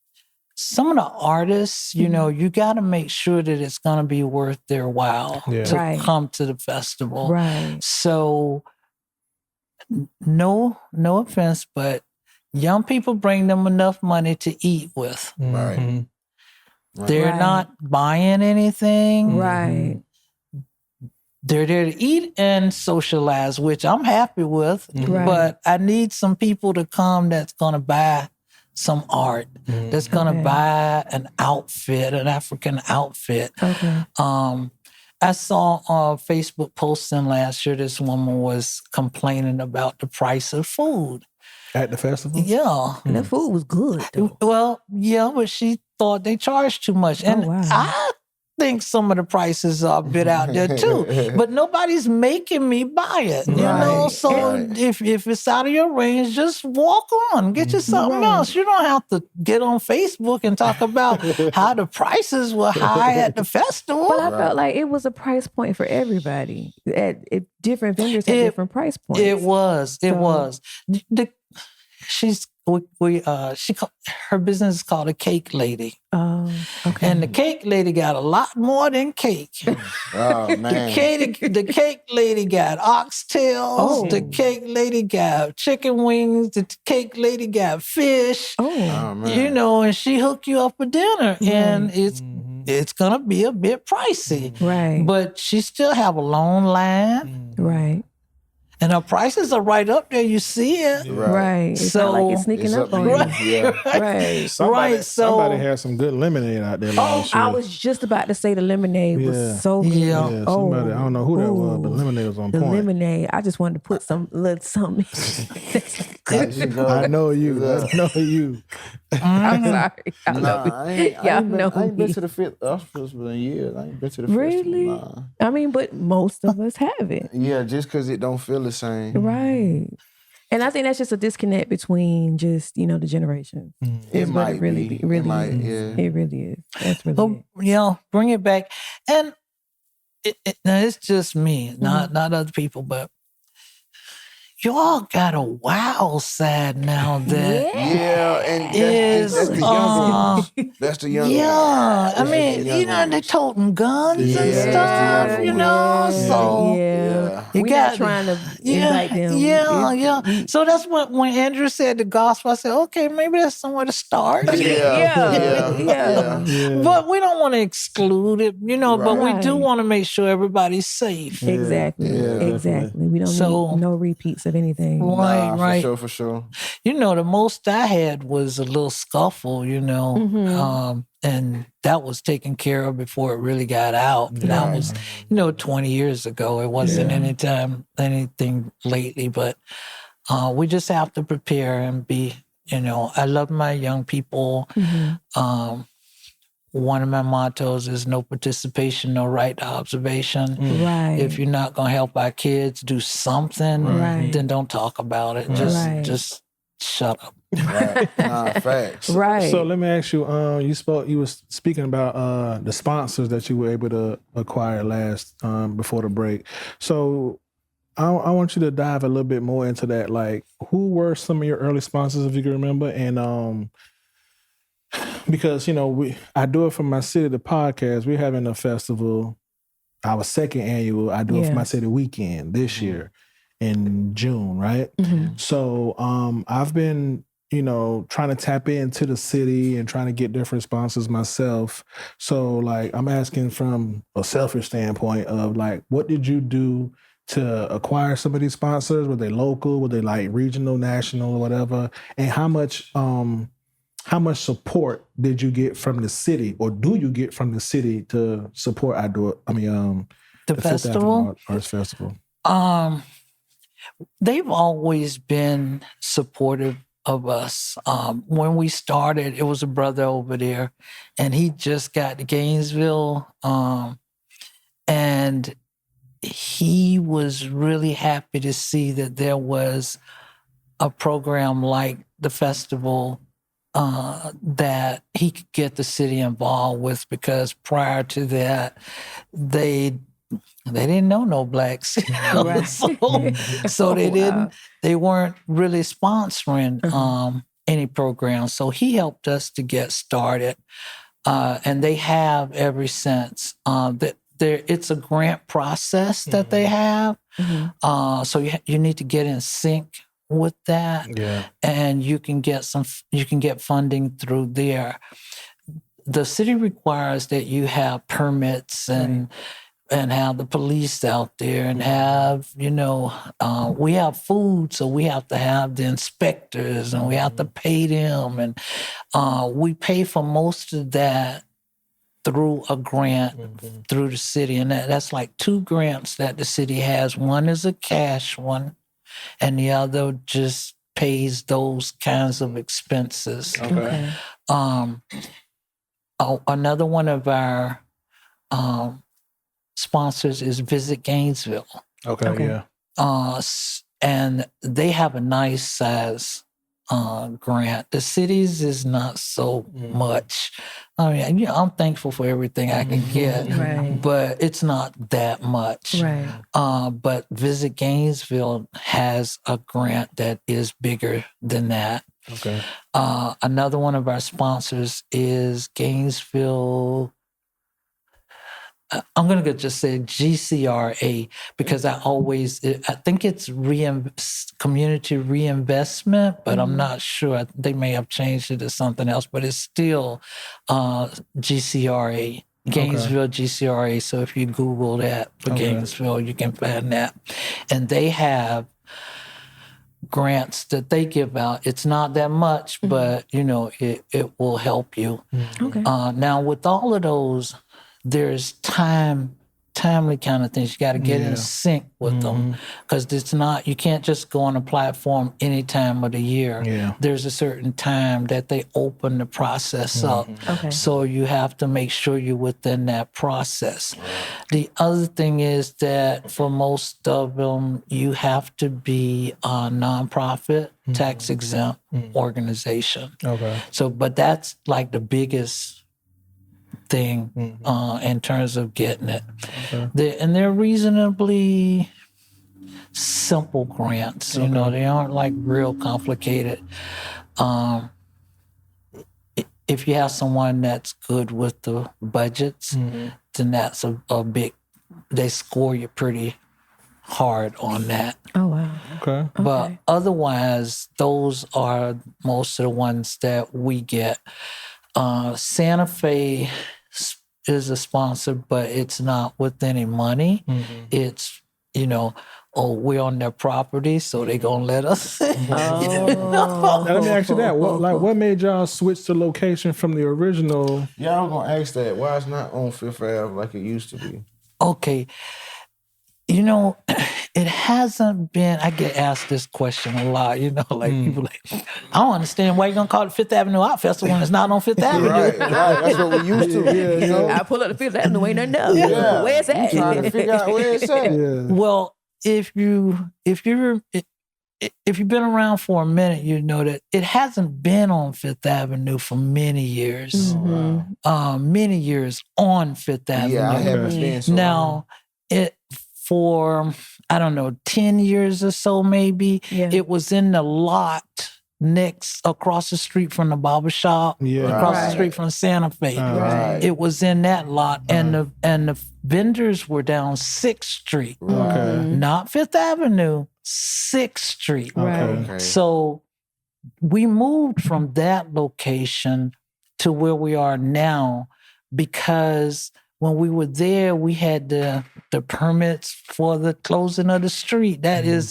Speaker 5: of the artists, you know, you got to make sure that it's going to be worth their while to come to the festival.
Speaker 8: Right.
Speaker 5: So, no offense, but young people bring them enough money to eat with.
Speaker 3: Right.
Speaker 5: They're not buying anything.
Speaker 8: Right.
Speaker 5: They're there to eat and socialize, which I'm happy with. But I need some people to come that's going to buy some art, that's going to buy an outfit, an African outfit. I saw on Facebook posting last year, this woman was complaining about the price of food.
Speaker 2: At the festival?
Speaker 5: Yeah.
Speaker 8: And the food was good, though.
Speaker 5: Well, yeah, but she thought they charged too much. And I think some of the prices are a bit out there too. But nobody's making me buy it. You know? So if it's out of your range, just walk on. Get you something else. You don't have to get on Facebook and talk about how the prices were high at the festival.
Speaker 8: But I felt like it was a price point for everybody. At different vendors had different price points.
Speaker 5: It was. Her business is called a Cake Lady.
Speaker 8: Oh, okay.
Speaker 5: And the Cake Lady got a lot more than cake.
Speaker 3: Oh, man.
Speaker 5: The cake lady got oxtails. The Cake Lady got chicken wings. The Cake Lady got fish.
Speaker 3: Oh, man.
Speaker 5: You know, and she hooked you up for dinner. And it's gonna be a bit pricey.
Speaker 8: Right.
Speaker 5: But she still have a long line.
Speaker 8: Right.
Speaker 5: And her prices are right up there. You see it.
Speaker 8: Right. It's not like it's sneaking up on you. Right.
Speaker 2: Somebody had some good lemonade out there last year.
Speaker 8: I was just about to say the lemonade was so good.
Speaker 2: Yeah, somebody, I don't know who that was, but lemonade was on
Speaker 8: The
Speaker 2: point.
Speaker 8: lemonade. I just wanted to put some little something.
Speaker 2: I know you. I know you.
Speaker 8: I'm sorry. I love it. Y'all know
Speaker 3: I ain't
Speaker 8: me.
Speaker 3: been to the Fifth Festival in years. I ain't been to the
Speaker 8: Really?
Speaker 3: festival.
Speaker 8: I mean, but most of us haven't.
Speaker 3: Yeah, just because it don't feel the same.
Speaker 8: Right. And I think that's just a disconnect between just, you know, the generations.
Speaker 3: It might
Speaker 8: really
Speaker 3: be.
Speaker 8: It really
Speaker 3: It might,
Speaker 8: is.
Speaker 3: yeah.
Speaker 8: It really is. That's really it.
Speaker 5: You know, bring it back. And now it's just me, not other people, but y'all got a wild side now that
Speaker 3: Yeah, And
Speaker 5: is
Speaker 3: that's the younger one. That's the younger one.
Speaker 5: yeah. I
Speaker 3: This is
Speaker 5: mean,
Speaker 3: the younger
Speaker 5: they
Speaker 3: ones.
Speaker 5: toting guns and
Speaker 3: Yeah, that's the
Speaker 5: stuff,
Speaker 3: younger
Speaker 5: you
Speaker 3: ones.
Speaker 5: know.
Speaker 3: Yeah.
Speaker 5: So
Speaker 3: Yeah.
Speaker 5: you
Speaker 8: We're
Speaker 5: got
Speaker 8: not trying to
Speaker 5: yeah,
Speaker 8: invite them.
Speaker 5: yeah. So that's what when Andrew said the gospel, I said, okay, maybe that's somewhere to start.
Speaker 8: Yeah.
Speaker 5: But we don't want to exclude it, but we do
Speaker 8: Right.
Speaker 5: want to make sure everybody's safe.
Speaker 8: Exactly.
Speaker 3: Yeah.
Speaker 8: Exactly. We don't
Speaker 5: So-
Speaker 8: need no repeats of anything.
Speaker 5: Right,
Speaker 3: Nah,
Speaker 5: right.
Speaker 3: for sure.
Speaker 5: The most I had was a little scuffle, and that was taken care of before it really got out. And that was, 20 years ago. It wasn't anything lately, but we just have to prepare and be, I love my young people. One of my mottos is no participation, no right to observation.
Speaker 8: Right.
Speaker 5: If you're not going to help our kids do something, then don't talk about it. Just shut up.
Speaker 3: Right. Nah, facts.
Speaker 8: Right.
Speaker 2: So let me ask you, you were speaking about the sponsors that you were able to acquire last before the break. So I want you to dive a little bit more into that. Like, who were some of your early sponsors, if you can remember? And because I do it for my city, the podcast. We're having a festival, our second annual. I do it for my city weekend this year in June, right? So I've been trying to tap into the city and trying to get different sponsors myself. So like I'm asking from a selfish standpoint of like, what did you do to acquire some of these sponsors? Were they local? Were they like regional, national, or whatever? And how much support did you get from the city, or do you get from the city to support the
Speaker 5: festival?
Speaker 2: Arts Festival?
Speaker 5: They've always been supportive of us. When we started, it was a brother over there, and he just got to Gainesville, and he was really happy to see that there was a program like the festival that he could get the city involved with, because prior to that, they didn't know no blacks. So they weren't really sponsoring any programs. So he helped us to get started. And they have ever since. It's a grant process that they have. So you need to get in sync with that. And you can get funding through there. The city requires that you have permits and have the police out there and have, we have food, so we have to have the inspectors and we have to pay them. And we pay for most of that through a grant through the city. And that's like 2 grants that the city has. One is a cash one, and the other just pays those kinds of expenses.
Speaker 8: Okay.
Speaker 5: Another one of our sponsors is Visit Gainesville.
Speaker 2: Okay.
Speaker 5: And they have a nice size grant. The cities is not so much. I mean, I'm thankful for everything I can get, but it's not that much. But Visit Gainesville has a grant that is bigger than that.
Speaker 2: Okay.
Speaker 5: Another one of our sponsors is Gainesville. I'm going to just say GCRA, because I think it's community reinvestment, but I'm not sure. They may have changed it to something else, but it's still GCRA, Gainesville GCRA. So if you Google that for Gainesville, you can find that. And they have grants that they give out. It's not that much, but, it will help you. Now, with all of those, there's timely kind of things. You got to get in sync with them, because you can't just go on a platform any time of the year. There's a certain time that they open the process up. So you have to make sure you're within that process. The other thing is that for most of them, you have to be a nonprofit, tax exempt organization. So, but that's like the biggest thing in terms of getting it. They're reasonably simple grants. They aren't like real complicated. if you have someone that's good with the budgets, then that's a big, they score you pretty hard on that.
Speaker 8: Oh, wow.
Speaker 2: Okay.
Speaker 5: But otherwise, those are most of the ones that we get. Santa Fe is a sponsor, but it's not with any money. It's, we're on their property, so they're going to let us.
Speaker 2: Now, let me ask you that. What made y'all switch the location from the original?
Speaker 3: Yeah, I was gonna ask that. Why it's not on Fifth Ave like it used to be?
Speaker 5: Okay. It hasn't been, I get asked this question a lot, people like, I don't understand why you're going to call it Fifth Avenue Art Festival when it's not on Fifth Avenue.
Speaker 3: Right. That's what we used to.
Speaker 8: I pull up the Fifth Avenue, ain't nothing else.
Speaker 3: Yeah.
Speaker 8: Where's that?
Speaker 3: Trying to figure out where it's at.
Speaker 5: Well, if you've been around for a minute, you know that it hasn't been on Fifth Avenue for many years. Many years on Fifth Avenue.
Speaker 3: Yeah, I haven't been so
Speaker 5: now, for, I don't know, 10 years or so maybe, it was in the lot across the street from the barber shop, across the street from Santa Fe. It was in that lot, and the vendors were down 6th Street, not Fifth Avenue, 6th Street.
Speaker 3: Okay.
Speaker 5: So we moved from that location to where we are now because when we were there, we had the permits for the closing of the street. That is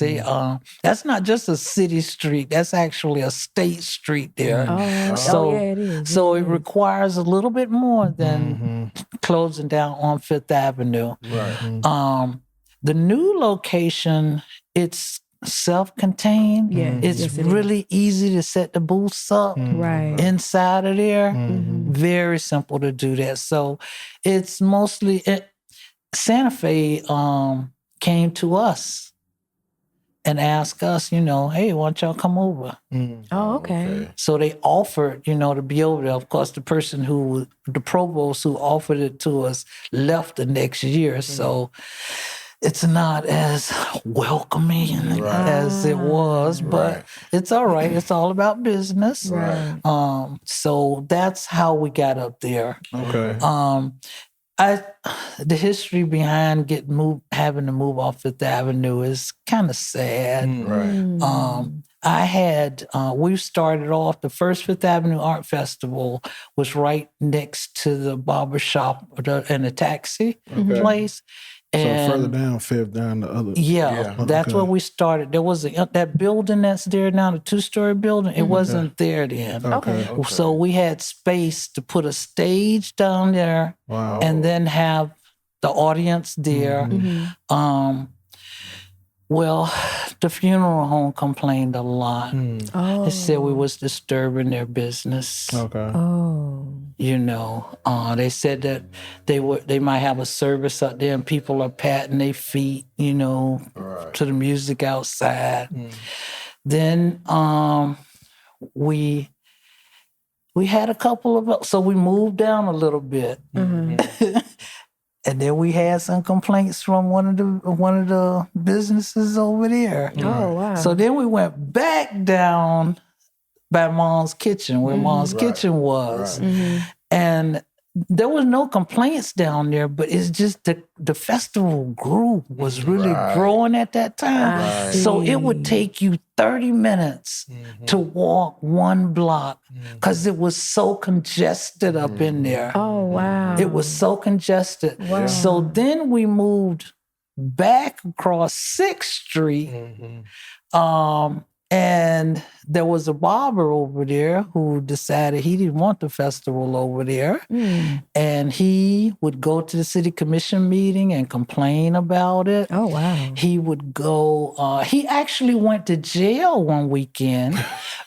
Speaker 5: that's not just a city street. That's actually a state street there.
Speaker 8: It is.
Speaker 5: So it requires a little bit more than closing down on Fifth Avenue.
Speaker 3: Right.
Speaker 5: The new location, it's self-contained. It's really easy to set the booths up inside of there. Very simple to do that. So it's mostly Santa Fe came to us and asked us, hey, why don't y'all come over?
Speaker 8: Oh, okay.
Speaker 5: So they offered, to be over there. Of course, the provost who offered it to us left the next year. So it's not as welcoming as it was, but it's all right. It's all about business. So that's how we got up there.
Speaker 2: Okay.
Speaker 5: The history behind having to move off Fifth Avenue is kind of sad. We started off, the first Fifth Avenue Art Festival was right next to the barber shop and the taxi place.
Speaker 2: So further down Fifth, down the other.
Speaker 5: That's where we started. There was that building that's there now, the 2-story building. It wasn't there then. So we had space to put a stage down there and then have the audience there. Well, the funeral home complained a lot. They said we was disturbing their business. They said that they might have a service out there and people are patting their feet, to the music outside. Then we had a couple of, so we moved down a little bit. And then we had some complaints from one of the businesses over there.
Speaker 8: Oh, wow.
Speaker 5: So then we went back down by Mom's Kitchen, where Mom's Kitchen was. And there was no complaints down there, but it's just the festival group was really growing at that time. So it would take you 30 minutes to walk 1 block because it was so congested up in there.
Speaker 8: Oh, wow.
Speaker 5: It was so congested.
Speaker 8: Wow.
Speaker 5: So then we moved back across 6th Street. And there was a barber over there who decided he didn't want the festival over there. And he would go to the city commission meeting and complain about it.
Speaker 8: Oh, wow.
Speaker 5: He would go, he actually went to jail one weekend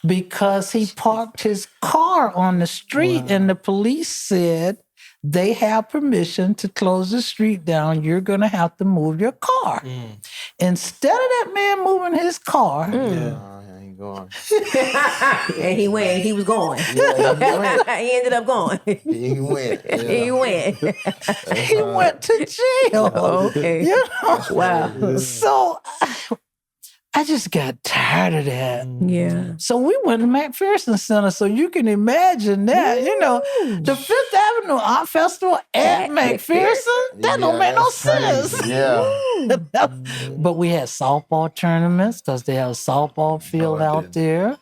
Speaker 5: because he parked his car on the street and the police said, they have permission to close the street down. You're going to have to move your car. Instead of that man moving his car,
Speaker 3: I ain't going.
Speaker 8: And he went. He was going. He ended up going.
Speaker 3: He went.
Speaker 8: He went.
Speaker 5: he went to jail.
Speaker 8: Okay.
Speaker 5: Wow. So I just got tired of that.
Speaker 8: Yeah.
Speaker 5: So we went to McPherson Center. So you can imagine that, the Fifth Avenue Art Festival at McPherson, that don't make no
Speaker 3: that's crazy.
Speaker 5: sense.
Speaker 3: Yeah.
Speaker 5: But we had softball tournaments because they have a softball field out there.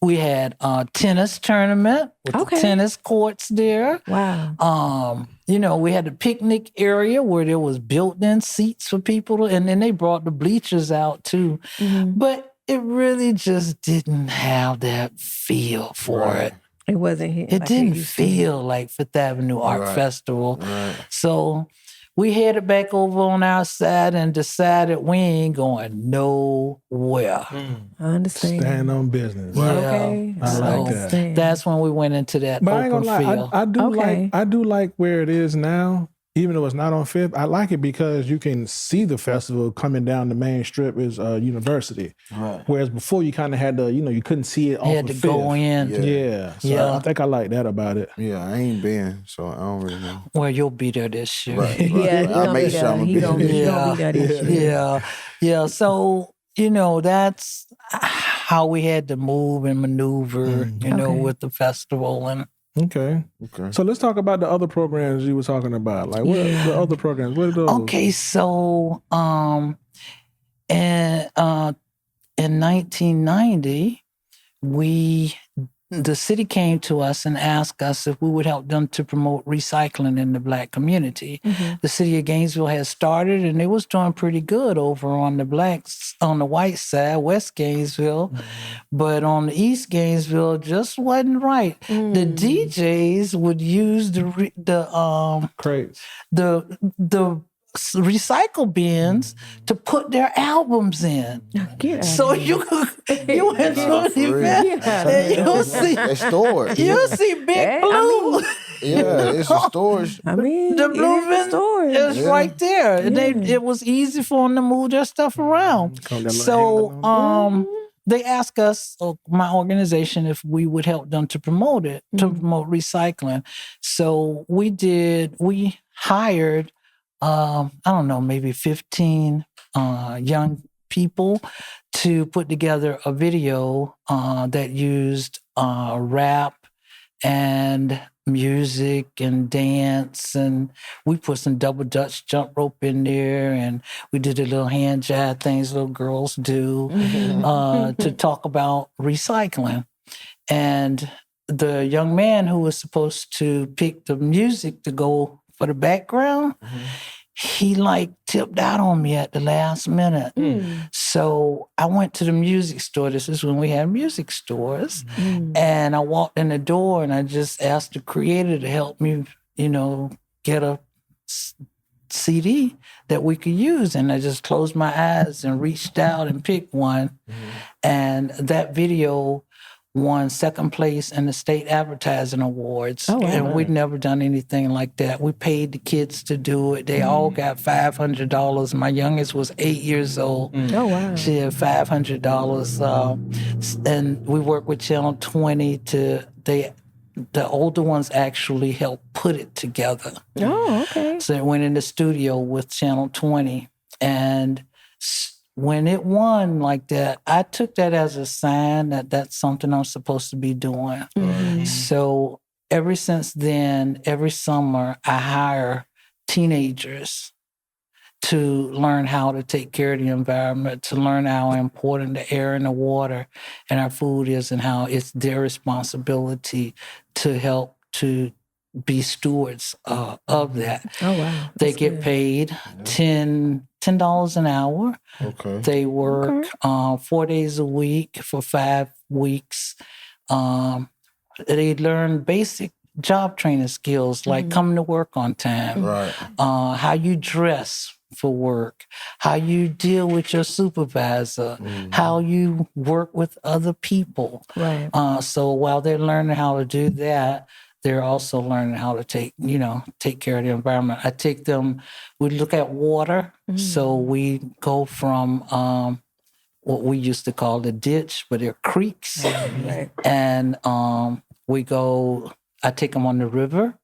Speaker 5: We had a tennis tournament with the tennis courts there.
Speaker 8: Wow.
Speaker 5: We had a picnic area where there was built-in seats for people, and then they brought the bleachers out too. But it really just didn't have that feel for it.
Speaker 8: It wasn't here.
Speaker 5: It didn't feel like Fifth Avenue Art Festival. So we headed back over on our side and decided we ain't going nowhere.
Speaker 8: I understand.
Speaker 2: Stand on business.
Speaker 8: Okay.
Speaker 2: I like that.
Speaker 5: That's when we went into that
Speaker 2: But I ain't
Speaker 5: open
Speaker 2: gonna lie,
Speaker 5: field.
Speaker 2: I do like where it is now, even though it's not on Fifth. I like it because you can see the festival coming down the main strip is University.
Speaker 3: Right.
Speaker 2: Whereas before you kind of had to, you couldn't see it off
Speaker 5: You had
Speaker 2: of
Speaker 5: to
Speaker 2: Fifth.
Speaker 5: go in.
Speaker 2: Yeah. So I think I like that about it.
Speaker 3: Yeah, I ain't been, so I don't really know.
Speaker 5: Well, you'll be there this year.
Speaker 3: Right.
Speaker 8: Yeah,
Speaker 3: I'll make sure I'm
Speaker 8: he gonna be there this year.
Speaker 5: Yeah. So, that's how we had to move and maneuver, with the festival. And
Speaker 2: Okay. So let's talk about the other programs you were talking about. Like, what are the other programs? What are those?
Speaker 5: Okay, so in 1990, the city came to us and asked us if we would help them to promote recycling in the Black community. The city of Gainesville had started, and they was doing pretty good over on the white side, West Gainesville, but on the East Gainesville, just wasn't right. The DJs would use the
Speaker 2: crates,
Speaker 5: the recycle bins to put their albums in. So you went to an event and you'll see Big Blue.
Speaker 3: It's a storage.
Speaker 8: I mean,
Speaker 5: The Blue bin is right there. And it was easy for them to move their stuff around. So they asked us, my organization, if we would help them to promote it, to promote recycling. So we hired I don't know, maybe 15 young people to put together a video that used rap and music and dance, and we put some double Dutch jump rope in there, and we did a little hand jive things little girls do to talk about recycling. And the young man who was supposed to pick the music to go for the background, he tipped out on me at the last minute. So I went to the music store. This is when we had music stores. And I walked in the door and I just asked the creator to help me, get a CD that we could use. And I just closed my eyes and reached out and picked one. And that video won second place in the state advertising awards.
Speaker 8: Oh, wow.
Speaker 5: And we'd never done anything like that. We paid the kids to do it. They all got $500. My youngest was 8 years old.
Speaker 8: Oh, wow.
Speaker 5: She had $500. And we worked with Channel 20 the older ones actually helped put it together.
Speaker 8: Oh, okay.
Speaker 5: So it went in the studio with Channel 20. And when it won like that, I took that as a sign that that's something I'm supposed to be doing. So ever since then, every summer, I hire teenagers to learn how to take care of the environment, to learn how important the air and the water and our food is, and how it's their responsibility to help to be stewards of that.
Speaker 8: Oh, wow.
Speaker 5: They get paid $10 an hour.
Speaker 3: Okay.
Speaker 5: They work 4 days a week for 5 weeks. They learn basic job training skills like coming to work on time,
Speaker 3: Right.
Speaker 5: How you dress for work, how you deal with your supervisor, how you work with other people.
Speaker 8: Right.
Speaker 5: So while they're learning how to do that, they're also learning how to take care of the environment. I take them, we look at water. So we go from what we used to call the ditch, but they're creeks.
Speaker 8: Right.
Speaker 5: And I take them on the river.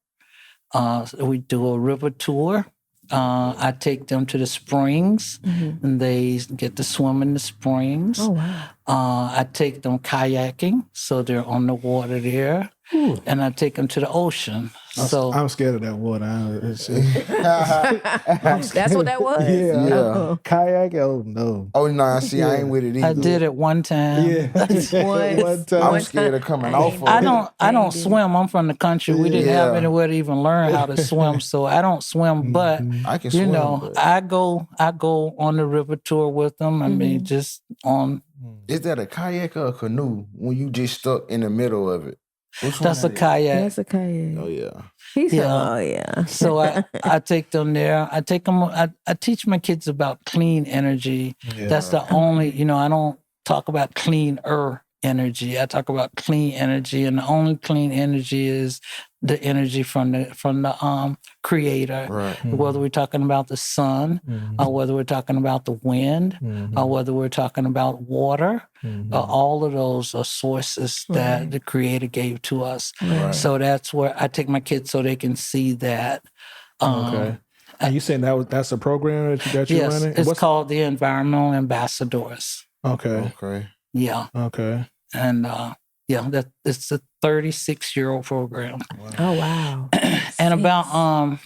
Speaker 5: We do a river tour. I take them to the springs, and they get to swim in the springs.
Speaker 8: Oh, wow.
Speaker 5: I take them kayaking, so they're on the water there, and I take them to the ocean. So
Speaker 2: I'm scared of that water.
Speaker 8: That's what that was?
Speaker 2: Yeah.
Speaker 3: Yeah.
Speaker 2: Kayak? Oh, no.
Speaker 3: Oh, nah, see, I ain't with it either.
Speaker 5: I did it one time.
Speaker 2: One time.
Speaker 3: I'm scared of coming off of it.
Speaker 5: I don't swim. I'm from the country. We didn't have anywhere to even learn how to swim, so I don't swim. But
Speaker 3: I can swim. But
Speaker 5: I go on the river tour with them. I mean, just on.
Speaker 3: is that a kayak or a canoe when you just stuck in the middle of it? Which one
Speaker 5: That's a
Speaker 3: that is?
Speaker 5: kayak.
Speaker 8: That's a kayak.
Speaker 3: Oh, yeah.
Speaker 8: He said,
Speaker 5: Yeah.
Speaker 8: oh, yeah.
Speaker 5: So I take them there. I teach my kids about clean energy.
Speaker 2: Yeah.
Speaker 5: That's the only, I don't talk about cleaner energy. I talk about clean energy, and the only clean energy is the energy from the creator.
Speaker 3: Right.
Speaker 5: Whether we're talking about the sun, or whether we're talking about the wind, or whether we're talking about water, all of those are sources that the creator gave to us.
Speaker 3: Right.
Speaker 5: So that's where I take my kids so they can see that.
Speaker 2: Okay. And you saying that's a program that you're
Speaker 5: Yes,
Speaker 2: running?
Speaker 5: it's called the Environmental Ambassadors.
Speaker 2: Okay.
Speaker 3: Okay.
Speaker 5: Yeah.
Speaker 2: Okay.
Speaker 5: And that it's a 36-year-old program.
Speaker 8: Oh, wow.
Speaker 5: And about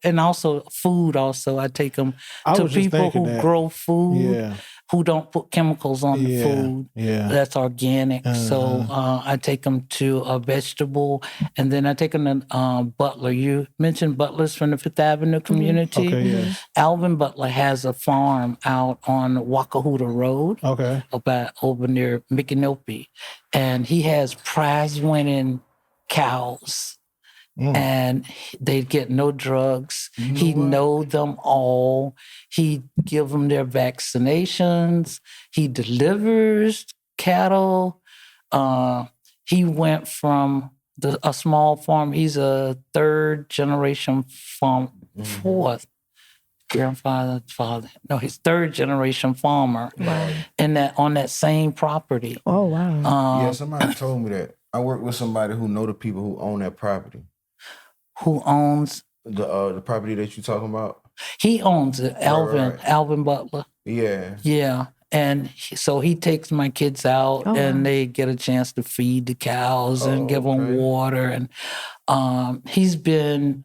Speaker 5: and also food. Also, I take them
Speaker 2: I
Speaker 5: to
Speaker 2: was just
Speaker 5: people
Speaker 2: thinking
Speaker 5: who
Speaker 2: that.
Speaker 5: grow food,
Speaker 2: Yeah.
Speaker 5: who don't put chemicals on the
Speaker 2: Yeah.
Speaker 5: food.
Speaker 2: Yeah.
Speaker 5: That's organic. So I take them to a vegetable, and then I take them to Butler. You mentioned Butler's from the Fifth Avenue community.
Speaker 2: Okay, yes.
Speaker 5: Alvin Butler has a farm out on Wakahuta Road.
Speaker 2: Okay.
Speaker 5: Over near Micanopy, and he has prize-winning cows, and they get no drugs. He know them all. He give them their vaccinations. He delivers cattle. He went from a small farm. He's a third generation farm, fourth. Grandfather, father. No, he's third generation farmer. On that same property.
Speaker 8: Oh, wow.
Speaker 3: Yeah, somebody told me that. I work with somebody who know the people who own that property.
Speaker 5: Who owns?
Speaker 3: The property that you talking about?
Speaker 5: He owns it.
Speaker 3: Right.
Speaker 5: Alvin Butler.
Speaker 3: Yeah.
Speaker 5: Yeah. And so he takes my kids out, and they get a chance to feed the cows and give them water. And he's been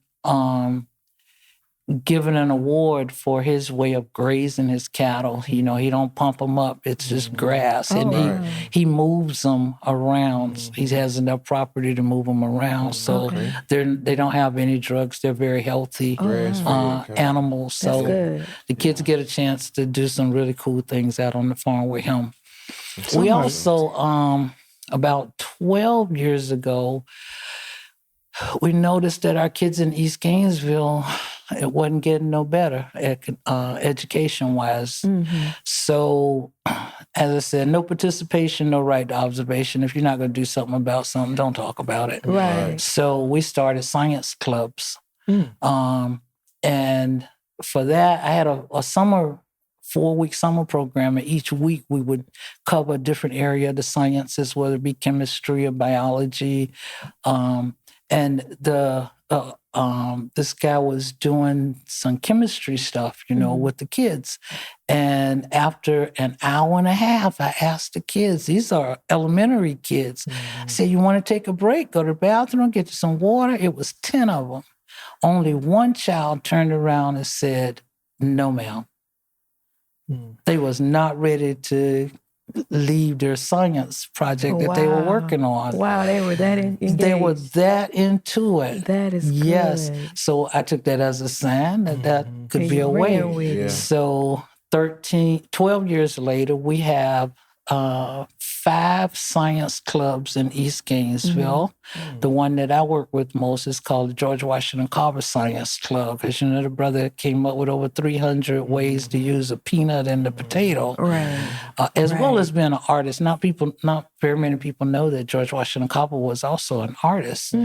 Speaker 5: given an award for his way of grazing his cattle. He don't pump them up. It's just grass. And he moves them around. He has enough property to move them around. So they don't have any drugs. They're very healthy animals. So the kids get a chance to do some really cool things out on the farm with him. We also, about 12 years ago, we noticed that our kids in East Gainesville, it wasn't getting no better education-wise. So, as I said, no participation, no right to observation. If you're not going to do something about something, don't talk about it.
Speaker 8: Right.
Speaker 5: So we started science clubs. And for that, I had a 4-week summer program, and each week we would cover a different area of the sciences, whether it be chemistry or biology. And this guy was doing some chemistry stuff, with the kids. And after an hour and a half, I asked the kids, these are elementary kids, I said, you want to take a break, go to the bathroom, get you some water? It was 10 of them. Only one child turned around and said, no, ma'am. They was not ready to leave their science project that they were working on.
Speaker 8: Wow, they were that engaged.
Speaker 5: They were that into it.
Speaker 8: That is good.
Speaker 5: Yes. So I took that as a sign that could be a way. So 12 years later, we have 5 science clubs in East Gainesville. The one that I work with most is called the George Washington Carver Science Club, because the brother came up with over 300 ways to use a peanut and the potato, as well as being an artist. Not very many people know that George Washington Carver was also an artist.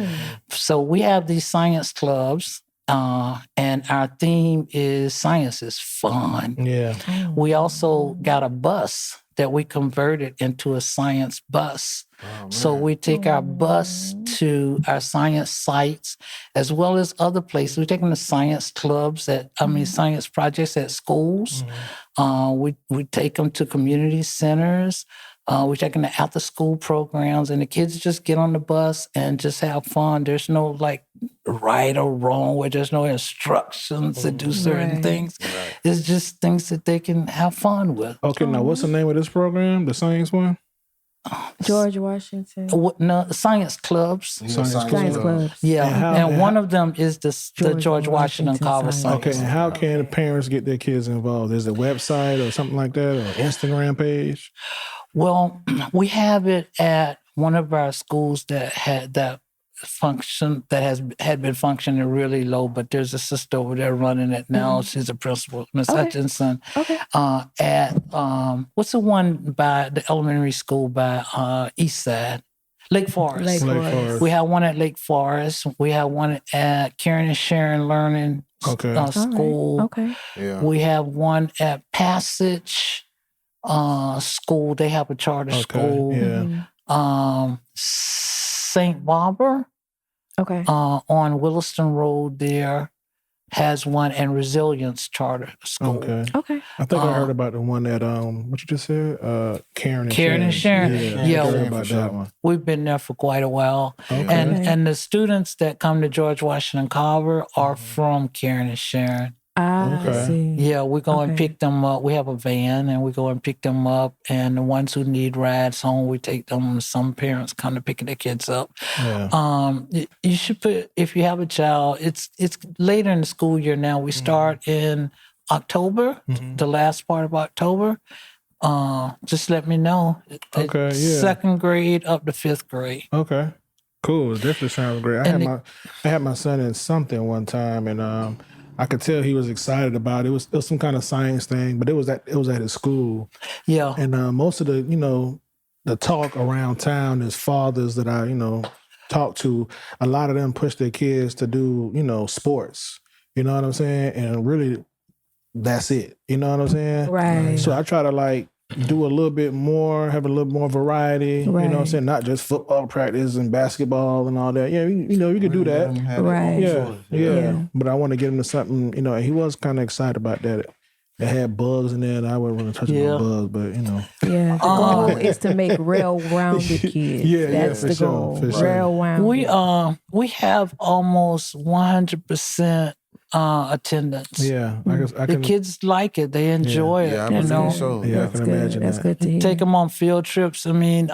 Speaker 5: So we have these science clubs. And our theme is science is fun.
Speaker 2: Yeah.
Speaker 5: We also got a bus that we converted into a science bus. So we take our bus to our science sites as well as other places. We're taking the science clubs science projects at schools. We take them to community centers. We're taking the after school programs, and the kids just get on the bus and just have fun. There's no like right or wrong, where there's no instructions to do certain things. It's just things that they can have fun with.
Speaker 2: Okay, now what's the name of this program? The science one?
Speaker 8: George Washington.
Speaker 5: No, science clubs.
Speaker 8: Science clubs.
Speaker 5: Yeah, and one of them is the George Washington
Speaker 8: Washington
Speaker 5: Carver
Speaker 8: Science.
Speaker 5: Science.
Speaker 2: Okay, and how can parents get their kids involved? Is it a website or something like that, or Instagram page?
Speaker 5: Well, we have it at one of our schools that had that function that had been functioning really low, but there's a sister over there running it now. She's a principal, Miss Hutchinson.
Speaker 8: Okay.
Speaker 5: At what's the one by the elementary school by East Side? Lake Forest.
Speaker 8: Lake Forest.
Speaker 5: We have one at Lake Forest. We have one at Karen and Sharon Learning School.
Speaker 8: Okay.
Speaker 3: Yeah.
Speaker 5: We have one at Passage School. They have a charter school.
Speaker 2: Yeah.
Speaker 5: St. Barbara
Speaker 8: Okay.
Speaker 5: on Williston Road there has one, and Resilience Charter School.
Speaker 8: Okay.
Speaker 2: I think I heard about the one that what you just said, Karen
Speaker 5: and Sharon.
Speaker 2: Yeah, I heard about that one.
Speaker 5: We've been there for quite a while.
Speaker 2: Okay.
Speaker 5: And the students that come to George Washington Carver are from Karen and Sharon.
Speaker 8: I see.
Speaker 5: Yeah, we go and pick them up. We have a van, and we go and pick them up. And the ones who need rides home, we take them. Some parents come to pick their kids up.
Speaker 2: Yeah.
Speaker 5: You should put, if you have a child, it's later in the school year now. We start in October, the last part of October. Just let me know.
Speaker 2: Okay, yeah.
Speaker 5: 2nd grade up to 5th grade.
Speaker 2: Okay. Cool. It definitely sounds great. I had my son in something one time, and I could tell he was excited about it. It was some kind of science thing, but it was at his school.
Speaker 5: Yeah.
Speaker 2: And most of the talk around town is fathers that I talk to. A lot of them push their kids to do sports. You know what I'm saying? And really, that's it. You know what I'm saying?
Speaker 8: Right.
Speaker 2: So I try to do a little bit more, have a little more variety.
Speaker 8: Right.
Speaker 2: You know what I'm saying? Not just football practice and basketball and all that. Yeah, you could do that.
Speaker 8: Right.
Speaker 2: Yeah. But I want to get him to something, and he was kind of excited about that. It had bugs in there, and I wouldn't want to touch no bugs, but
Speaker 8: Yeah, the goal is to make well-rounded kids. That's the goal.
Speaker 2: For sure.
Speaker 8: Well-rounded.
Speaker 5: We have almost 100% attendance.
Speaker 2: Yeah,
Speaker 5: The kids like it. They enjoy it.
Speaker 3: Yeah,
Speaker 5: you know.
Speaker 3: so.
Speaker 2: Yeah, I
Speaker 8: That's
Speaker 2: can
Speaker 8: good.
Speaker 2: imagine
Speaker 8: That's
Speaker 2: that.
Speaker 8: good to hear.
Speaker 5: Take them on field trips. I mean,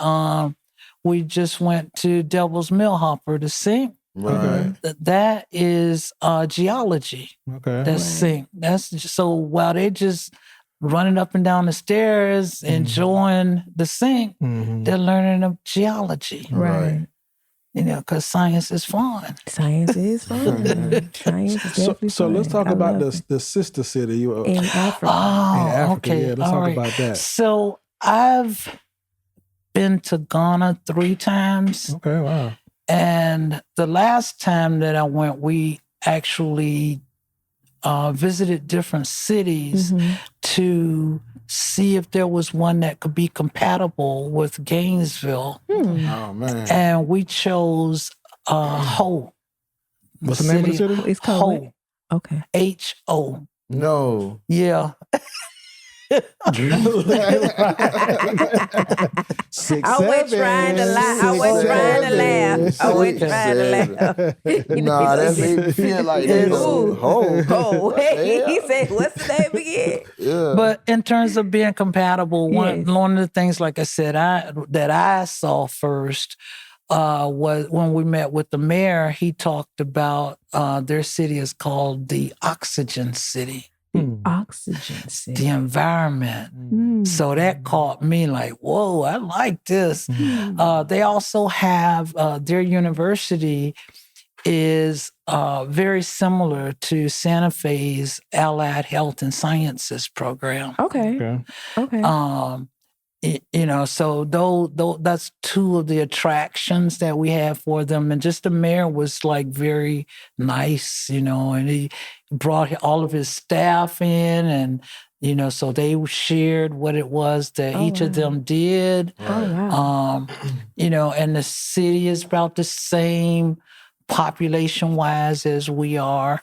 Speaker 5: we just went to Devil's Millhopper to sing.
Speaker 3: Right.
Speaker 5: That is geology.
Speaker 2: Okay.
Speaker 5: That's sing. That's so while they just running up and down the stairs, enjoying the sink, they're learning of geology.
Speaker 8: Right.
Speaker 5: Because science is fun.
Speaker 8: Science is fun. Science is definitely
Speaker 2: So
Speaker 8: fun.
Speaker 2: let's talk
Speaker 8: I
Speaker 2: about
Speaker 8: love it.
Speaker 2: the sister city
Speaker 8: In Africa.
Speaker 5: Oh,
Speaker 2: in Africa.
Speaker 5: okay.
Speaker 2: Yeah, let's
Speaker 5: All
Speaker 2: talk
Speaker 5: right.
Speaker 2: about that.
Speaker 5: So I've been to Ghana 3 times.
Speaker 2: Okay, wow.
Speaker 5: And the last time that I went, we actually visited different cities to see if there was one that could be compatible with Gainesville.
Speaker 3: Oh, man.
Speaker 5: And we chose Ho.
Speaker 2: What's the name of the city?
Speaker 8: It's called
Speaker 5: Ho.
Speaker 8: what? Okay.
Speaker 5: H-O.
Speaker 3: No.
Speaker 5: Yeah.
Speaker 2: Six,
Speaker 8: I wasn't trying to lie. I wasn't trying to laugh. I wasn't trying to laugh.
Speaker 3: Nah, that made me feel like that.
Speaker 8: Ooh.
Speaker 3: Oh,
Speaker 8: Hey, he said, what's the name again?
Speaker 3: yeah.
Speaker 5: But in terms of being compatible,
Speaker 8: Yes.
Speaker 5: one of the things, like I said, that I saw first was when we met with the mayor. He talked about their city is called the Oxygen City,
Speaker 8: Oxygen city.
Speaker 5: the environment.
Speaker 8: Mm.
Speaker 5: So that caught me like, whoa, I like this. They also have their university is very similar to Santa Fe's Allied Health and Sciences program.
Speaker 8: Okay. Okay.
Speaker 5: So though that's 2 of the attractions that we have for them, and just the mayor was like very nice, and he brought all of his staff in, and So they shared what it was that each of them did.
Speaker 8: Oh, wow.
Speaker 5: And the city is about the same population-wise as we are.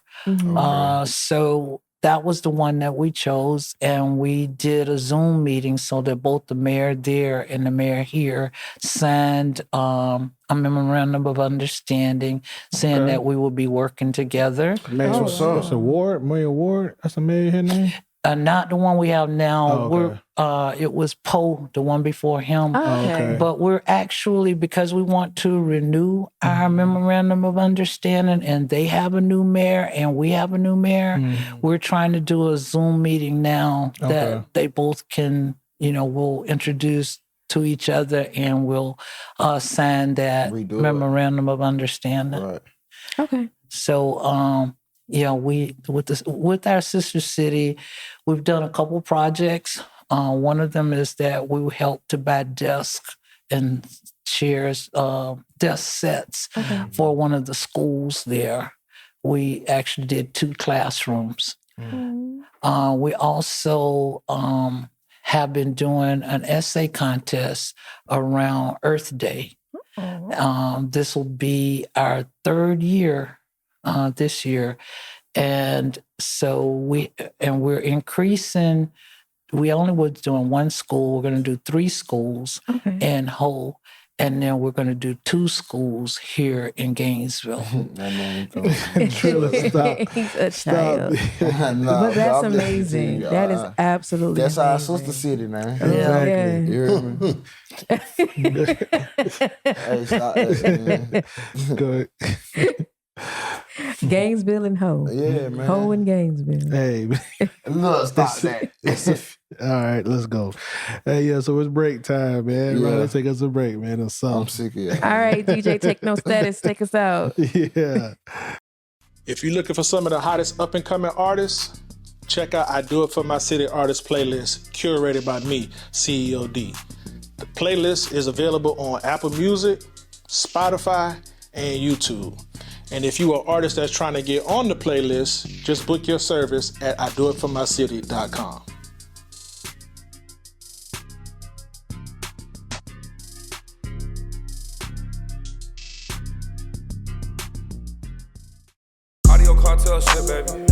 Speaker 5: So that was the one that we chose, and we did a Zoom meeting so that both the mayor there and the mayor here signed a memorandum of understanding saying that we will be working together.
Speaker 3: That's what's up.
Speaker 2: It's a Ward, Mayor Ward. That's a mayor here name.
Speaker 5: Not the one we have now.
Speaker 2: Oh, okay.
Speaker 5: It was Poe, the one before him.
Speaker 8: Okay.
Speaker 5: But we're actually, because we want to renew our memorandum of understanding, and they have a new mayor and we have a new mayor, we're trying to do a Zoom meeting now that they both can, we'll introduce to each other and we'll sign that memorandum of understanding.
Speaker 3: Right.
Speaker 8: Okay.
Speaker 5: So, we with our sister city, we've done a couple projects. One of them is that we helped to buy desks and chairs, desk sets for one of the schools there. We actually did 2 classrooms. We also have been doing an essay contest around Earth Day. This will be our 3rd year this year. And so we're increasing. We only was doing 1 school. We're going to do 3 schools in Hull. And then we're going to do 2 schools here in Gainesville.
Speaker 2: Stop.
Speaker 8: He's a child. But that's amazing. That is absolutely
Speaker 3: That's
Speaker 8: amazing.
Speaker 3: our sister city, man.
Speaker 2: Exactly.
Speaker 3: You hear me? Hey, stop that, man.
Speaker 2: Good.
Speaker 8: Gainesville and Ho.
Speaker 3: Yeah, man.
Speaker 8: Ho and Gainesville.
Speaker 2: Hey.
Speaker 3: Look, stop that.
Speaker 2: All right, let's go. Hey, so it's break time, man.
Speaker 3: Yeah.
Speaker 2: Let's take us a break, man. Or something.
Speaker 3: I'm sick of you.
Speaker 8: All right, DJ Techno Status, take us out.
Speaker 2: Yeah. If you're looking for some of the hottest up-and-coming artists, check out I Do It For My City Artist playlist, curated by me, CEO D. The playlist is available on Apple Music, Spotify, and YouTube. And if you are an artist that's trying to get on the playlist, just book your service at IDoItForMyCity.com.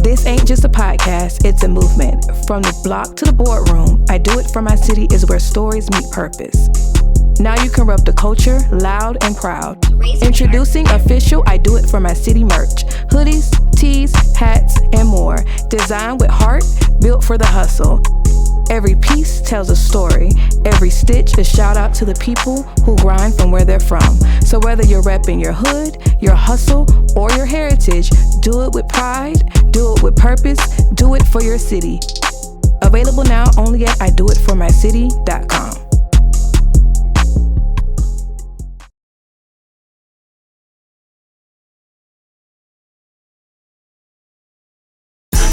Speaker 9: This ain't just a podcast, it's a movement. From the block to the boardroom, I Do It For My City is where stories meet purpose. Now you can rep the culture loud and proud. Introducing official I Do It For My City merch. Hoodies, tees, hats, and more. Designed with heart, built for the hustle. Every piece tells a story. Every stitch a shout out to the people who grind from where they're from. So whether you're repping your hood, your hustle, or your heritage, do it with pride, do it with purpose, do it for your city. Available now only at IDoItForMyCity.com.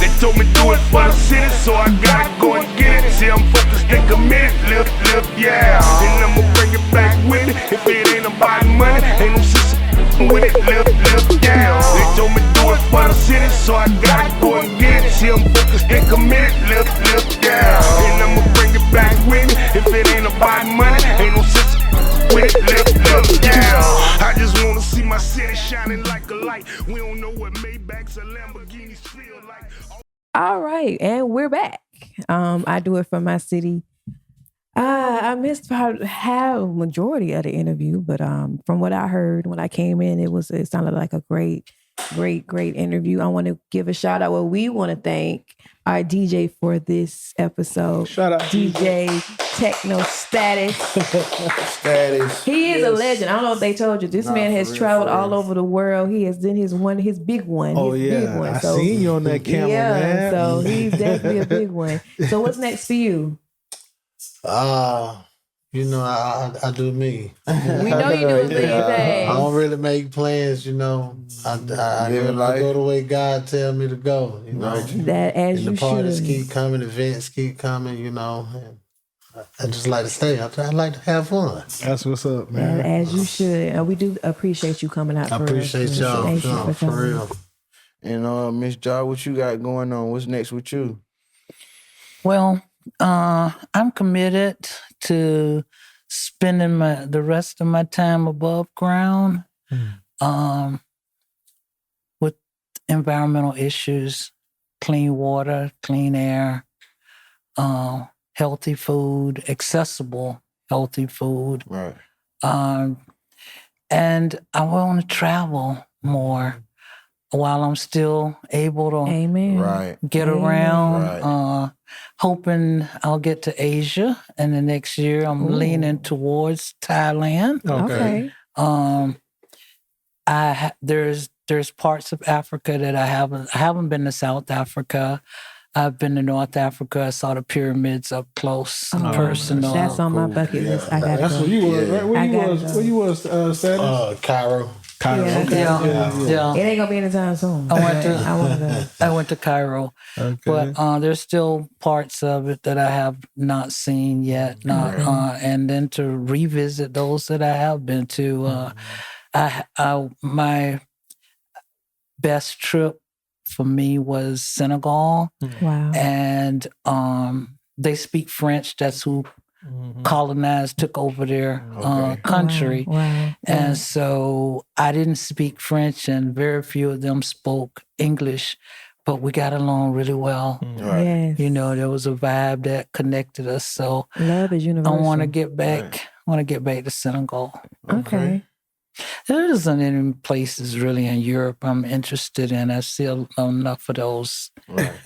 Speaker 1: They told me do it for the city, so I gotta go and get it. See, I'm focused and committed, live, yeah. And I'ma bring it back with me. If it ain't about money, ain't no sense with it, live, yeah. They told me do it for the city, so I gotta go and get it. See, I'm focused and committed, live, yeah. And I'ma bring it back with me. If it ain't about money, ain't no sense with it, live, yeah. I just wanna see my city shining like a light. We don't know what Maybachs or Lamborghinis feel like.
Speaker 8: All right, and we're back. I Do It For My City. I missed about majority of the interview, but from what I heard when I came in, it sounded like a great interview. I want to give a shout out. Well, we want to thank our DJ for this episode.
Speaker 2: Shout out
Speaker 8: DJ Techno Status.
Speaker 3: Status.
Speaker 8: He is a legend. I don't know if they told you. This man has traveled all over the world. He has done his big one.
Speaker 2: Oh,
Speaker 8: his
Speaker 2: yeah.
Speaker 8: big one.
Speaker 2: I seen you on that camera, man.
Speaker 8: So he's definitely a big one. So what's next for you?
Speaker 4: I do me.
Speaker 8: We know you do a big thing.
Speaker 4: I don't really make plans, I go the way God tell me to go,
Speaker 8: That as
Speaker 4: and
Speaker 8: you
Speaker 4: the parties
Speaker 8: should.
Speaker 4: keep coming, events keep coming, and I just like to stay. I like to have fun.
Speaker 2: That's what's up, man.
Speaker 8: As you should. And we do appreciate you coming out.
Speaker 4: I
Speaker 8: for
Speaker 4: appreciate
Speaker 8: us.
Speaker 4: y'all,
Speaker 8: Thank you for
Speaker 4: for
Speaker 8: coming.
Speaker 4: real.
Speaker 3: And Miss Jah, what you got going on? What's next with you?
Speaker 5: Well, I'm committed to spending the rest of my time above ground with environmental issues, clean water, clean air, healthy food, accessible healthy food.
Speaker 3: Right.
Speaker 5: And I want to travel more while I'm still able to
Speaker 3: Right.
Speaker 5: get around.
Speaker 3: Right.
Speaker 5: Hoping I'll get to Asia in the next year. I'm leaning towards Thailand.
Speaker 2: Okay.
Speaker 5: There's parts of Africa that I haven't been to South Africa. I've been to North Africa. I saw the pyramids up close, personal.
Speaker 8: That's on my bucket list. I gotta
Speaker 2: That's
Speaker 8: go.
Speaker 2: where you was, right? Where you was, Status?
Speaker 4: Cairo.
Speaker 2: Cairo.
Speaker 8: Yeah,
Speaker 2: Okay.
Speaker 5: Yeah.
Speaker 8: It ain't gonna be anytime soon.
Speaker 5: I went to-
Speaker 8: I want to go.
Speaker 5: I went to Cairo, but there's still parts of it that I have not seen yet. And then to revisit those that I have been to. My best trip for me was Senegal.
Speaker 8: Wow.
Speaker 5: And they speak French. That's who colonized, took over their country.
Speaker 8: Wow.
Speaker 5: And so I didn't speak French, and very few of them spoke English, but we got along really well.
Speaker 8: Yes.
Speaker 5: You know, there was a vibe that connected us. So
Speaker 8: Love is universal.
Speaker 5: I want to get back. I want to get back to Senegal.
Speaker 8: Okay.
Speaker 5: There isn't any places really in Europe I'm interested in. I see enough of those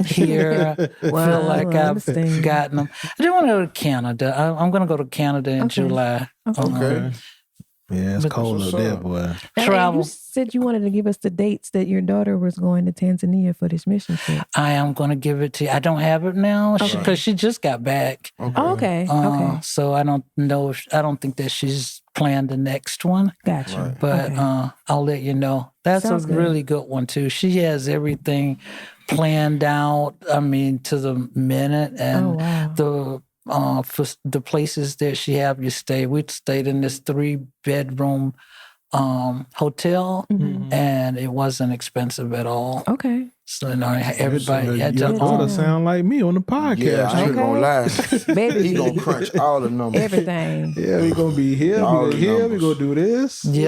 Speaker 5: here. I feel like I've gotten them. I do want to go to Canada. I'm going to go to Canada in July.
Speaker 3: Okay.
Speaker 2: Yeah, it's cold up there, boy.
Speaker 5: Travel.
Speaker 8: You said you wanted to give us the dates that your daughter was going to Tanzania for this mission trip.
Speaker 5: I am going to give it to you. I don't have it now because she just got back.
Speaker 8: Okay.
Speaker 5: So I don't know. I don't think that she's planned the next one.
Speaker 8: Gotcha.
Speaker 5: But I'll let you know. That's
Speaker 8: Sounds
Speaker 5: a
Speaker 8: good.
Speaker 5: really good one too. She has everything planned out. I mean, to the minute, and for the places that she have you stay. We stayed in this 3-bedroom hotel, and it wasn't expensive at all.
Speaker 8: Okay.
Speaker 5: So everybody had
Speaker 2: Your
Speaker 5: to
Speaker 2: daughter sound like me on the podcast.
Speaker 3: Yeah, I ain't gonna lie.
Speaker 8: Baby,
Speaker 3: He gonna crunch all the numbers.
Speaker 8: everything.
Speaker 2: Yeah, we gonna be here.
Speaker 3: All
Speaker 2: We
Speaker 3: the
Speaker 2: here. We
Speaker 3: numbers.
Speaker 2: gonna do this. Okay.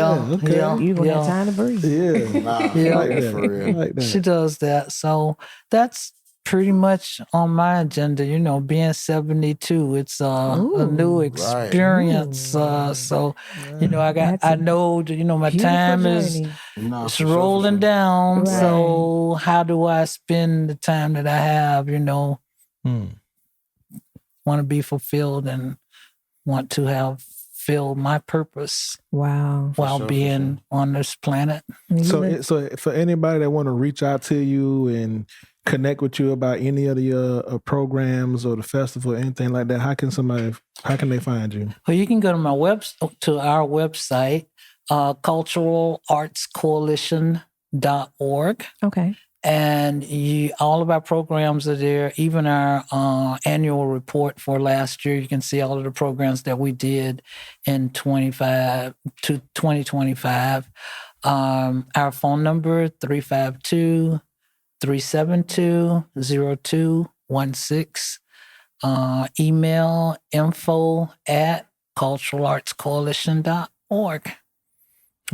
Speaker 8: You gonna have time to breathe.
Speaker 2: Yeah.
Speaker 3: Nah,
Speaker 5: Yeah.
Speaker 3: like that for real.
Speaker 2: Like that.
Speaker 5: She does that. So that's pretty much on my agenda. You know, being 72, it's a new experience. So, you know, I know that, you know, my time is
Speaker 3: Nah,
Speaker 5: it's
Speaker 3: for sure,
Speaker 5: rolling
Speaker 3: for sure.
Speaker 5: down.
Speaker 8: Right.
Speaker 5: So how do I spend the time that I have, you know, want to be fulfilled and want to have filled my purpose
Speaker 8: Wow.
Speaker 5: while
Speaker 3: sure, for
Speaker 5: being on this planet.
Speaker 2: So for anybody that want to reach out to you and connect with you about any of your programs or the festival or anything like that, how can they find you?
Speaker 5: Well, you can go to our website, culturalartscoalition.org.
Speaker 8: Okay.
Speaker 5: And all of our programs are there, even our annual report for last year. You can see all of the programs that we did in 2025. Our phone number, 352-372-0216. Email info@culturalartscoalition.org.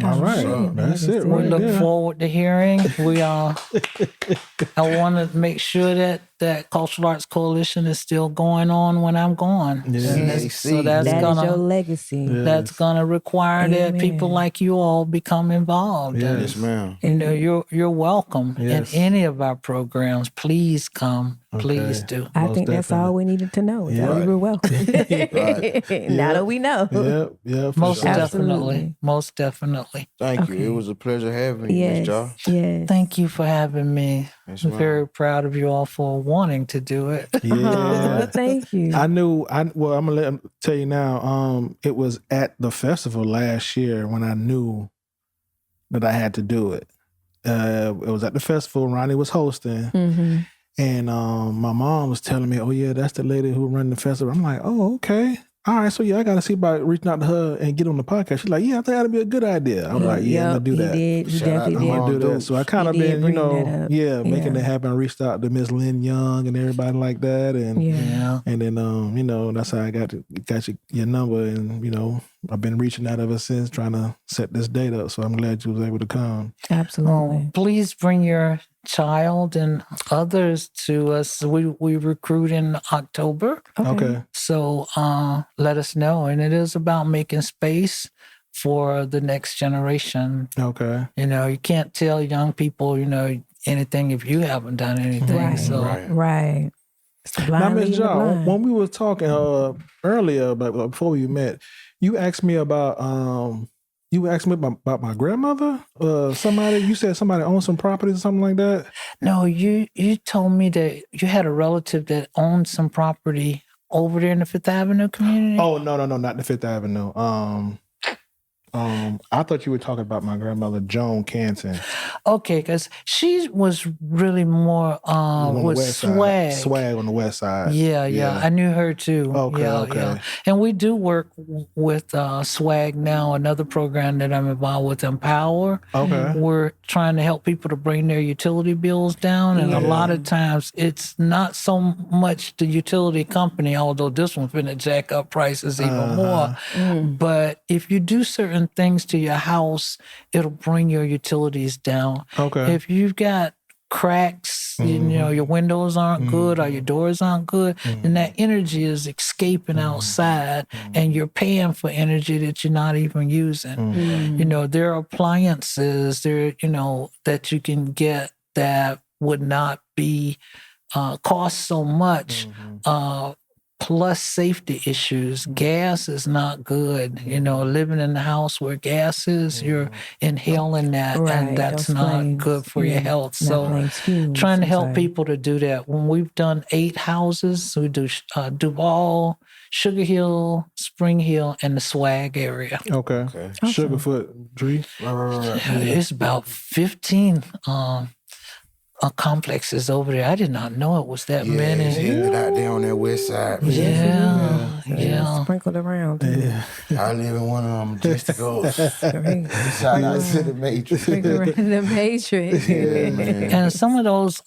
Speaker 2: All right. That's it.
Speaker 5: We
Speaker 2: Right
Speaker 5: look
Speaker 2: there.
Speaker 5: forward to hearing. I want to make sure that Cultural Arts Coalition is still going on when I'm gone.
Speaker 2: Yeah.
Speaker 5: And so that's
Speaker 8: That is
Speaker 5: gonna
Speaker 8: your legacy.
Speaker 5: that's gonna require that people like you all become involved.
Speaker 2: Yeah.
Speaker 3: Yes, ma'am.
Speaker 5: You know, you're welcome
Speaker 2: Yes.
Speaker 5: in any of our programs. Please come. Please do.
Speaker 8: I
Speaker 2: Most
Speaker 8: think that's all we needed to know. Is that we were welcome. Now that we know.
Speaker 2: Yeah. for
Speaker 5: Most
Speaker 2: sure.
Speaker 5: definitely. Most definitely.
Speaker 3: Thank you. It was a pleasure having you, Miss Jah.
Speaker 8: Yes.
Speaker 5: Thank you for having me.
Speaker 3: Yes,
Speaker 5: I'm
Speaker 3: ma'am.
Speaker 5: very proud of you all for wanting to do it.
Speaker 2: Yeah.
Speaker 8: Thank you.
Speaker 2: I'm gonna tell you now. It was at the festival last year when I knew that I had to do it. It was at the festival. Ronnie was hosting, and my mom was telling me, "Oh yeah, that's the lady who run the festival." I'm like, "Oh okay." all right, so yeah, I got to see about reaching out to her and get on the podcast. She's like, yeah, I think that'd be a good idea. I'm like, yeah, I'm going to do that.
Speaker 8: He definitely
Speaker 2: I'm going to do that. So I kind of been, you know, making
Speaker 8: that
Speaker 2: it happen. I reached out to Miss Lynn Young and everybody like that. And and then, you know, that's how I got your number. And, you know, I've been reaching out ever since trying to set this date up. So I'm glad you was able to come.
Speaker 8: Absolutely.
Speaker 5: Please bring your child and others to us. We recruit in October.
Speaker 2: Okay.
Speaker 5: So let us know. And it is about making space for the next generation.
Speaker 2: Okay.
Speaker 5: You know, you can't tell young people, you know, anything if you haven't done anything.
Speaker 8: Right.
Speaker 2: Now, Ms. Jah, when we were talking earlier, before we met, you asked me about my grandmother. You said somebody owned some property or something like that.
Speaker 5: No, you told me that you had a relative that owned some property over there in the Fifth Avenue community.
Speaker 2: Oh no, not the Fifth Avenue. I thought you were talking about my grandmother, Joan Canton.
Speaker 5: Okay, because she was really more with swag.
Speaker 2: Swag on the west side.
Speaker 5: Yeah. I knew her too.
Speaker 2: Okay.
Speaker 5: Yeah. And we do work with Swag now, another program that I'm involved with, Empower.
Speaker 2: Okay.
Speaker 5: We're trying to help people to bring their utility bills down. And a lot of times it's not so much the utility company, although this one's finna jack up prices even more. But if you do certain things to your house, it'll bring your utilities down.
Speaker 2: Okay.
Speaker 5: If you've got cracks, you know, your windows aren't good or your doors aren't good, then that energy is escaping outside and you're paying for energy that you're not even using. You know, there are appliances there, you know, that you can get that would not be cost so much. Plus safety issues. Gas is not good. You know, living in the house where gas is, you're inhaling that, and that's not good for your health. So trying to help people to do that. When we've done 8 houses, we do Duval, Sugar Hill, Spring Hill, and the Swag area.
Speaker 2: Okay. Sugarfoot Tree.
Speaker 3: Right.
Speaker 5: It's about 15 complexes over there. I did not know it was that many.
Speaker 3: It's hitting it out there on that west side.
Speaker 5: Yeah.
Speaker 8: Sprinkled around.
Speaker 3: I live in one of them just to go. Shout out to the Matrix.
Speaker 8: The Matrix.
Speaker 5: And some of those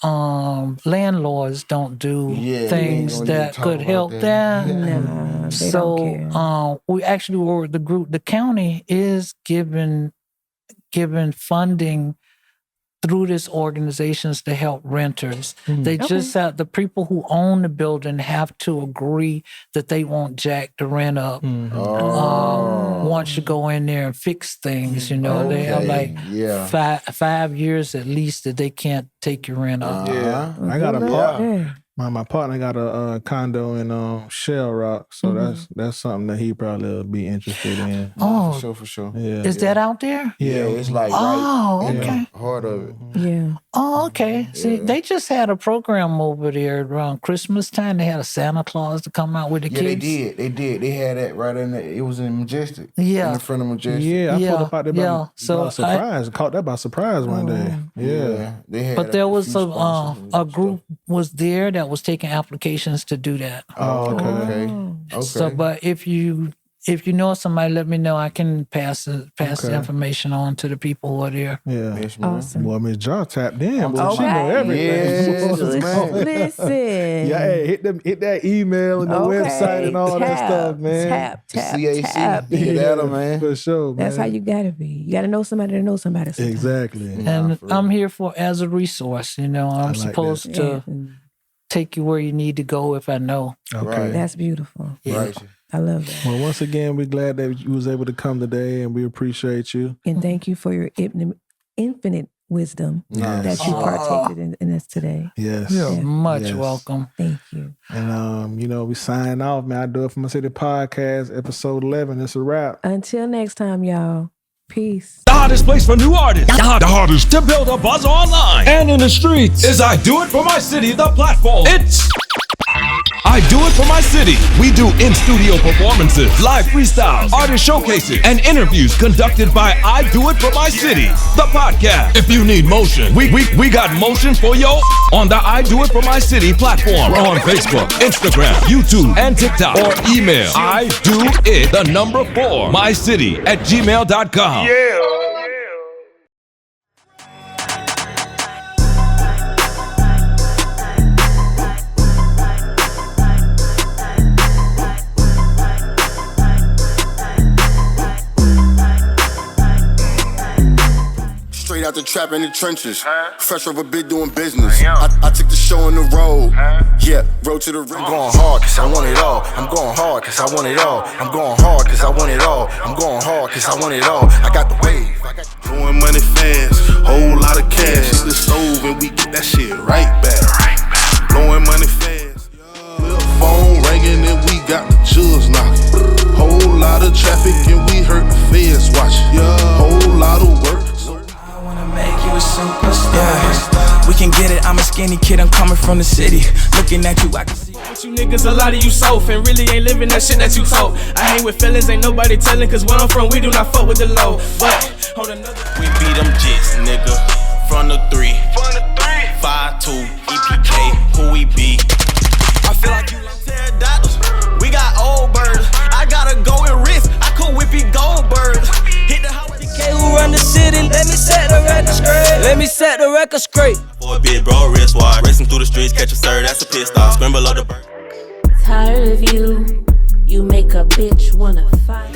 Speaker 5: landlords don't do things that could help that.
Speaker 8: No, they
Speaker 5: So
Speaker 8: don't care.
Speaker 5: we actually were the group. The county is giving funding through these organizations to help renters. They just have, the people who own the building have to agree that they won't jack the rent up once you go in there and fix things. You know, they have like 5 years at least that they can't take your rent up.
Speaker 2: I got a partner. My partner got a condo in Shell Rock, so that's something that he probably will be interested in.
Speaker 3: For sure.
Speaker 2: Yeah.
Speaker 5: Is that out there?
Speaker 3: Yeah, it's like
Speaker 5: right
Speaker 3: in
Speaker 5: okay.
Speaker 3: the heart of it.
Speaker 8: Yeah.
Speaker 5: Oh, okay. See, they just had a program over there around Christmas time. They had a Santa Claus to come out with the kids.
Speaker 3: They did. They had that right in it was in Majestic.
Speaker 5: Yeah.
Speaker 3: In the front of Majestic.
Speaker 2: Yeah, I pulled up out there by
Speaker 5: So
Speaker 2: surprise. Caught that by surprise one day. Yeah.
Speaker 3: They had
Speaker 5: but there was
Speaker 3: a
Speaker 5: a group was there that was taking applications to do that.
Speaker 3: Okay.
Speaker 5: So, but if you know somebody, let me know. I can pass the information on to the people who are there.
Speaker 2: Yeah.
Speaker 8: Awesome.
Speaker 2: Well, Ms. Jah tapped in. Well, she know everything.
Speaker 8: Listen.
Speaker 2: Yeah, hey, hit that email and the website and all that stuff, man.
Speaker 8: Tap.
Speaker 3: CAC. Get at them, man.
Speaker 2: For sure, man.
Speaker 8: That's how you gotta be. You gotta know somebody to know somebody. Sometimes.
Speaker 2: Exactly.
Speaker 5: And I'm here as a resource. You know, I'm supposed to take you where you need to go if I know.
Speaker 2: Okay.
Speaker 8: That's beautiful.
Speaker 3: Right.
Speaker 8: I love that.
Speaker 2: Well, once again, we're glad that you was able to come today, and we appreciate you.
Speaker 8: And thank you for your infinite wisdom that you partaken in us today.
Speaker 2: Yes.
Speaker 5: You're much welcome.
Speaker 8: Thank you.
Speaker 2: And, we sign off, man. I Do It For My City podcast, episode 11. It's a wrap.
Speaker 8: Until next time, y'all. Peace.
Speaker 10: The hottest place for new artists. The hottest to build a buzz online and in the streets is I Do It For My City, the platform. It's I I Do It For My City. We do in-studio performances, live freestyles, artist showcases, and interviews conducted by I Do It For My City, the podcast. If you need motion, we got motion for yo on the I Do It For My City platform. We're on Facebook, Instagram, YouTube, and TikTok. Or email idoit4mycity@gmail.com.
Speaker 1: Yeah.
Speaker 11: Straight out the trap in the trenches, fresh off a bit doing business. I took the show on the road, yeah, road to the ring. I'm going hard cause I want it all. I'm going hard cause I want it all. I'm going hard cause I want it all. I'm going hard cause I want it all. I got the wave.
Speaker 12: Blowing money fast, whole lot of cash. Hit the stove and we get that shit right back. Blowing money fast, phone ringing and we got the jewels knocking. Whole lot of traffic and we heard the feds watching. Whole lot of work.
Speaker 13: Make you a superstar. Yeah, we can get it. I'm a skinny kid, I'm coming from the city. Looking at you, I can see.
Speaker 14: With you niggas, a lot of you soft and really ain't living that shit that you told. I hang with feelings, ain't nobody telling, cause where I'm from, we do not fuck with the low. But, hold another.
Speaker 15: We beat them jits, nigga. From the 3. 5-2, EPK, who we be?
Speaker 13: I feel like you like pterodactyls. We got old birds. I got a golden wrist. I could whippy gold birds. Hit the house. Who run the city? Let me set the record straight. Let me set the record straight.
Speaker 15: For a big bro wristwatch, racing through the streets, catch a sir, that's a pit stop. Scream below the bird.
Speaker 7: Tired of you, you make a bitch wanna fight.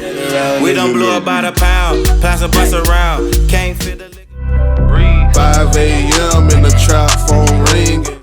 Speaker 15: We done blew up by the pound, pass a bus around, can't fit the liquor.
Speaker 12: 5 a.m. in the trap, phone ringing.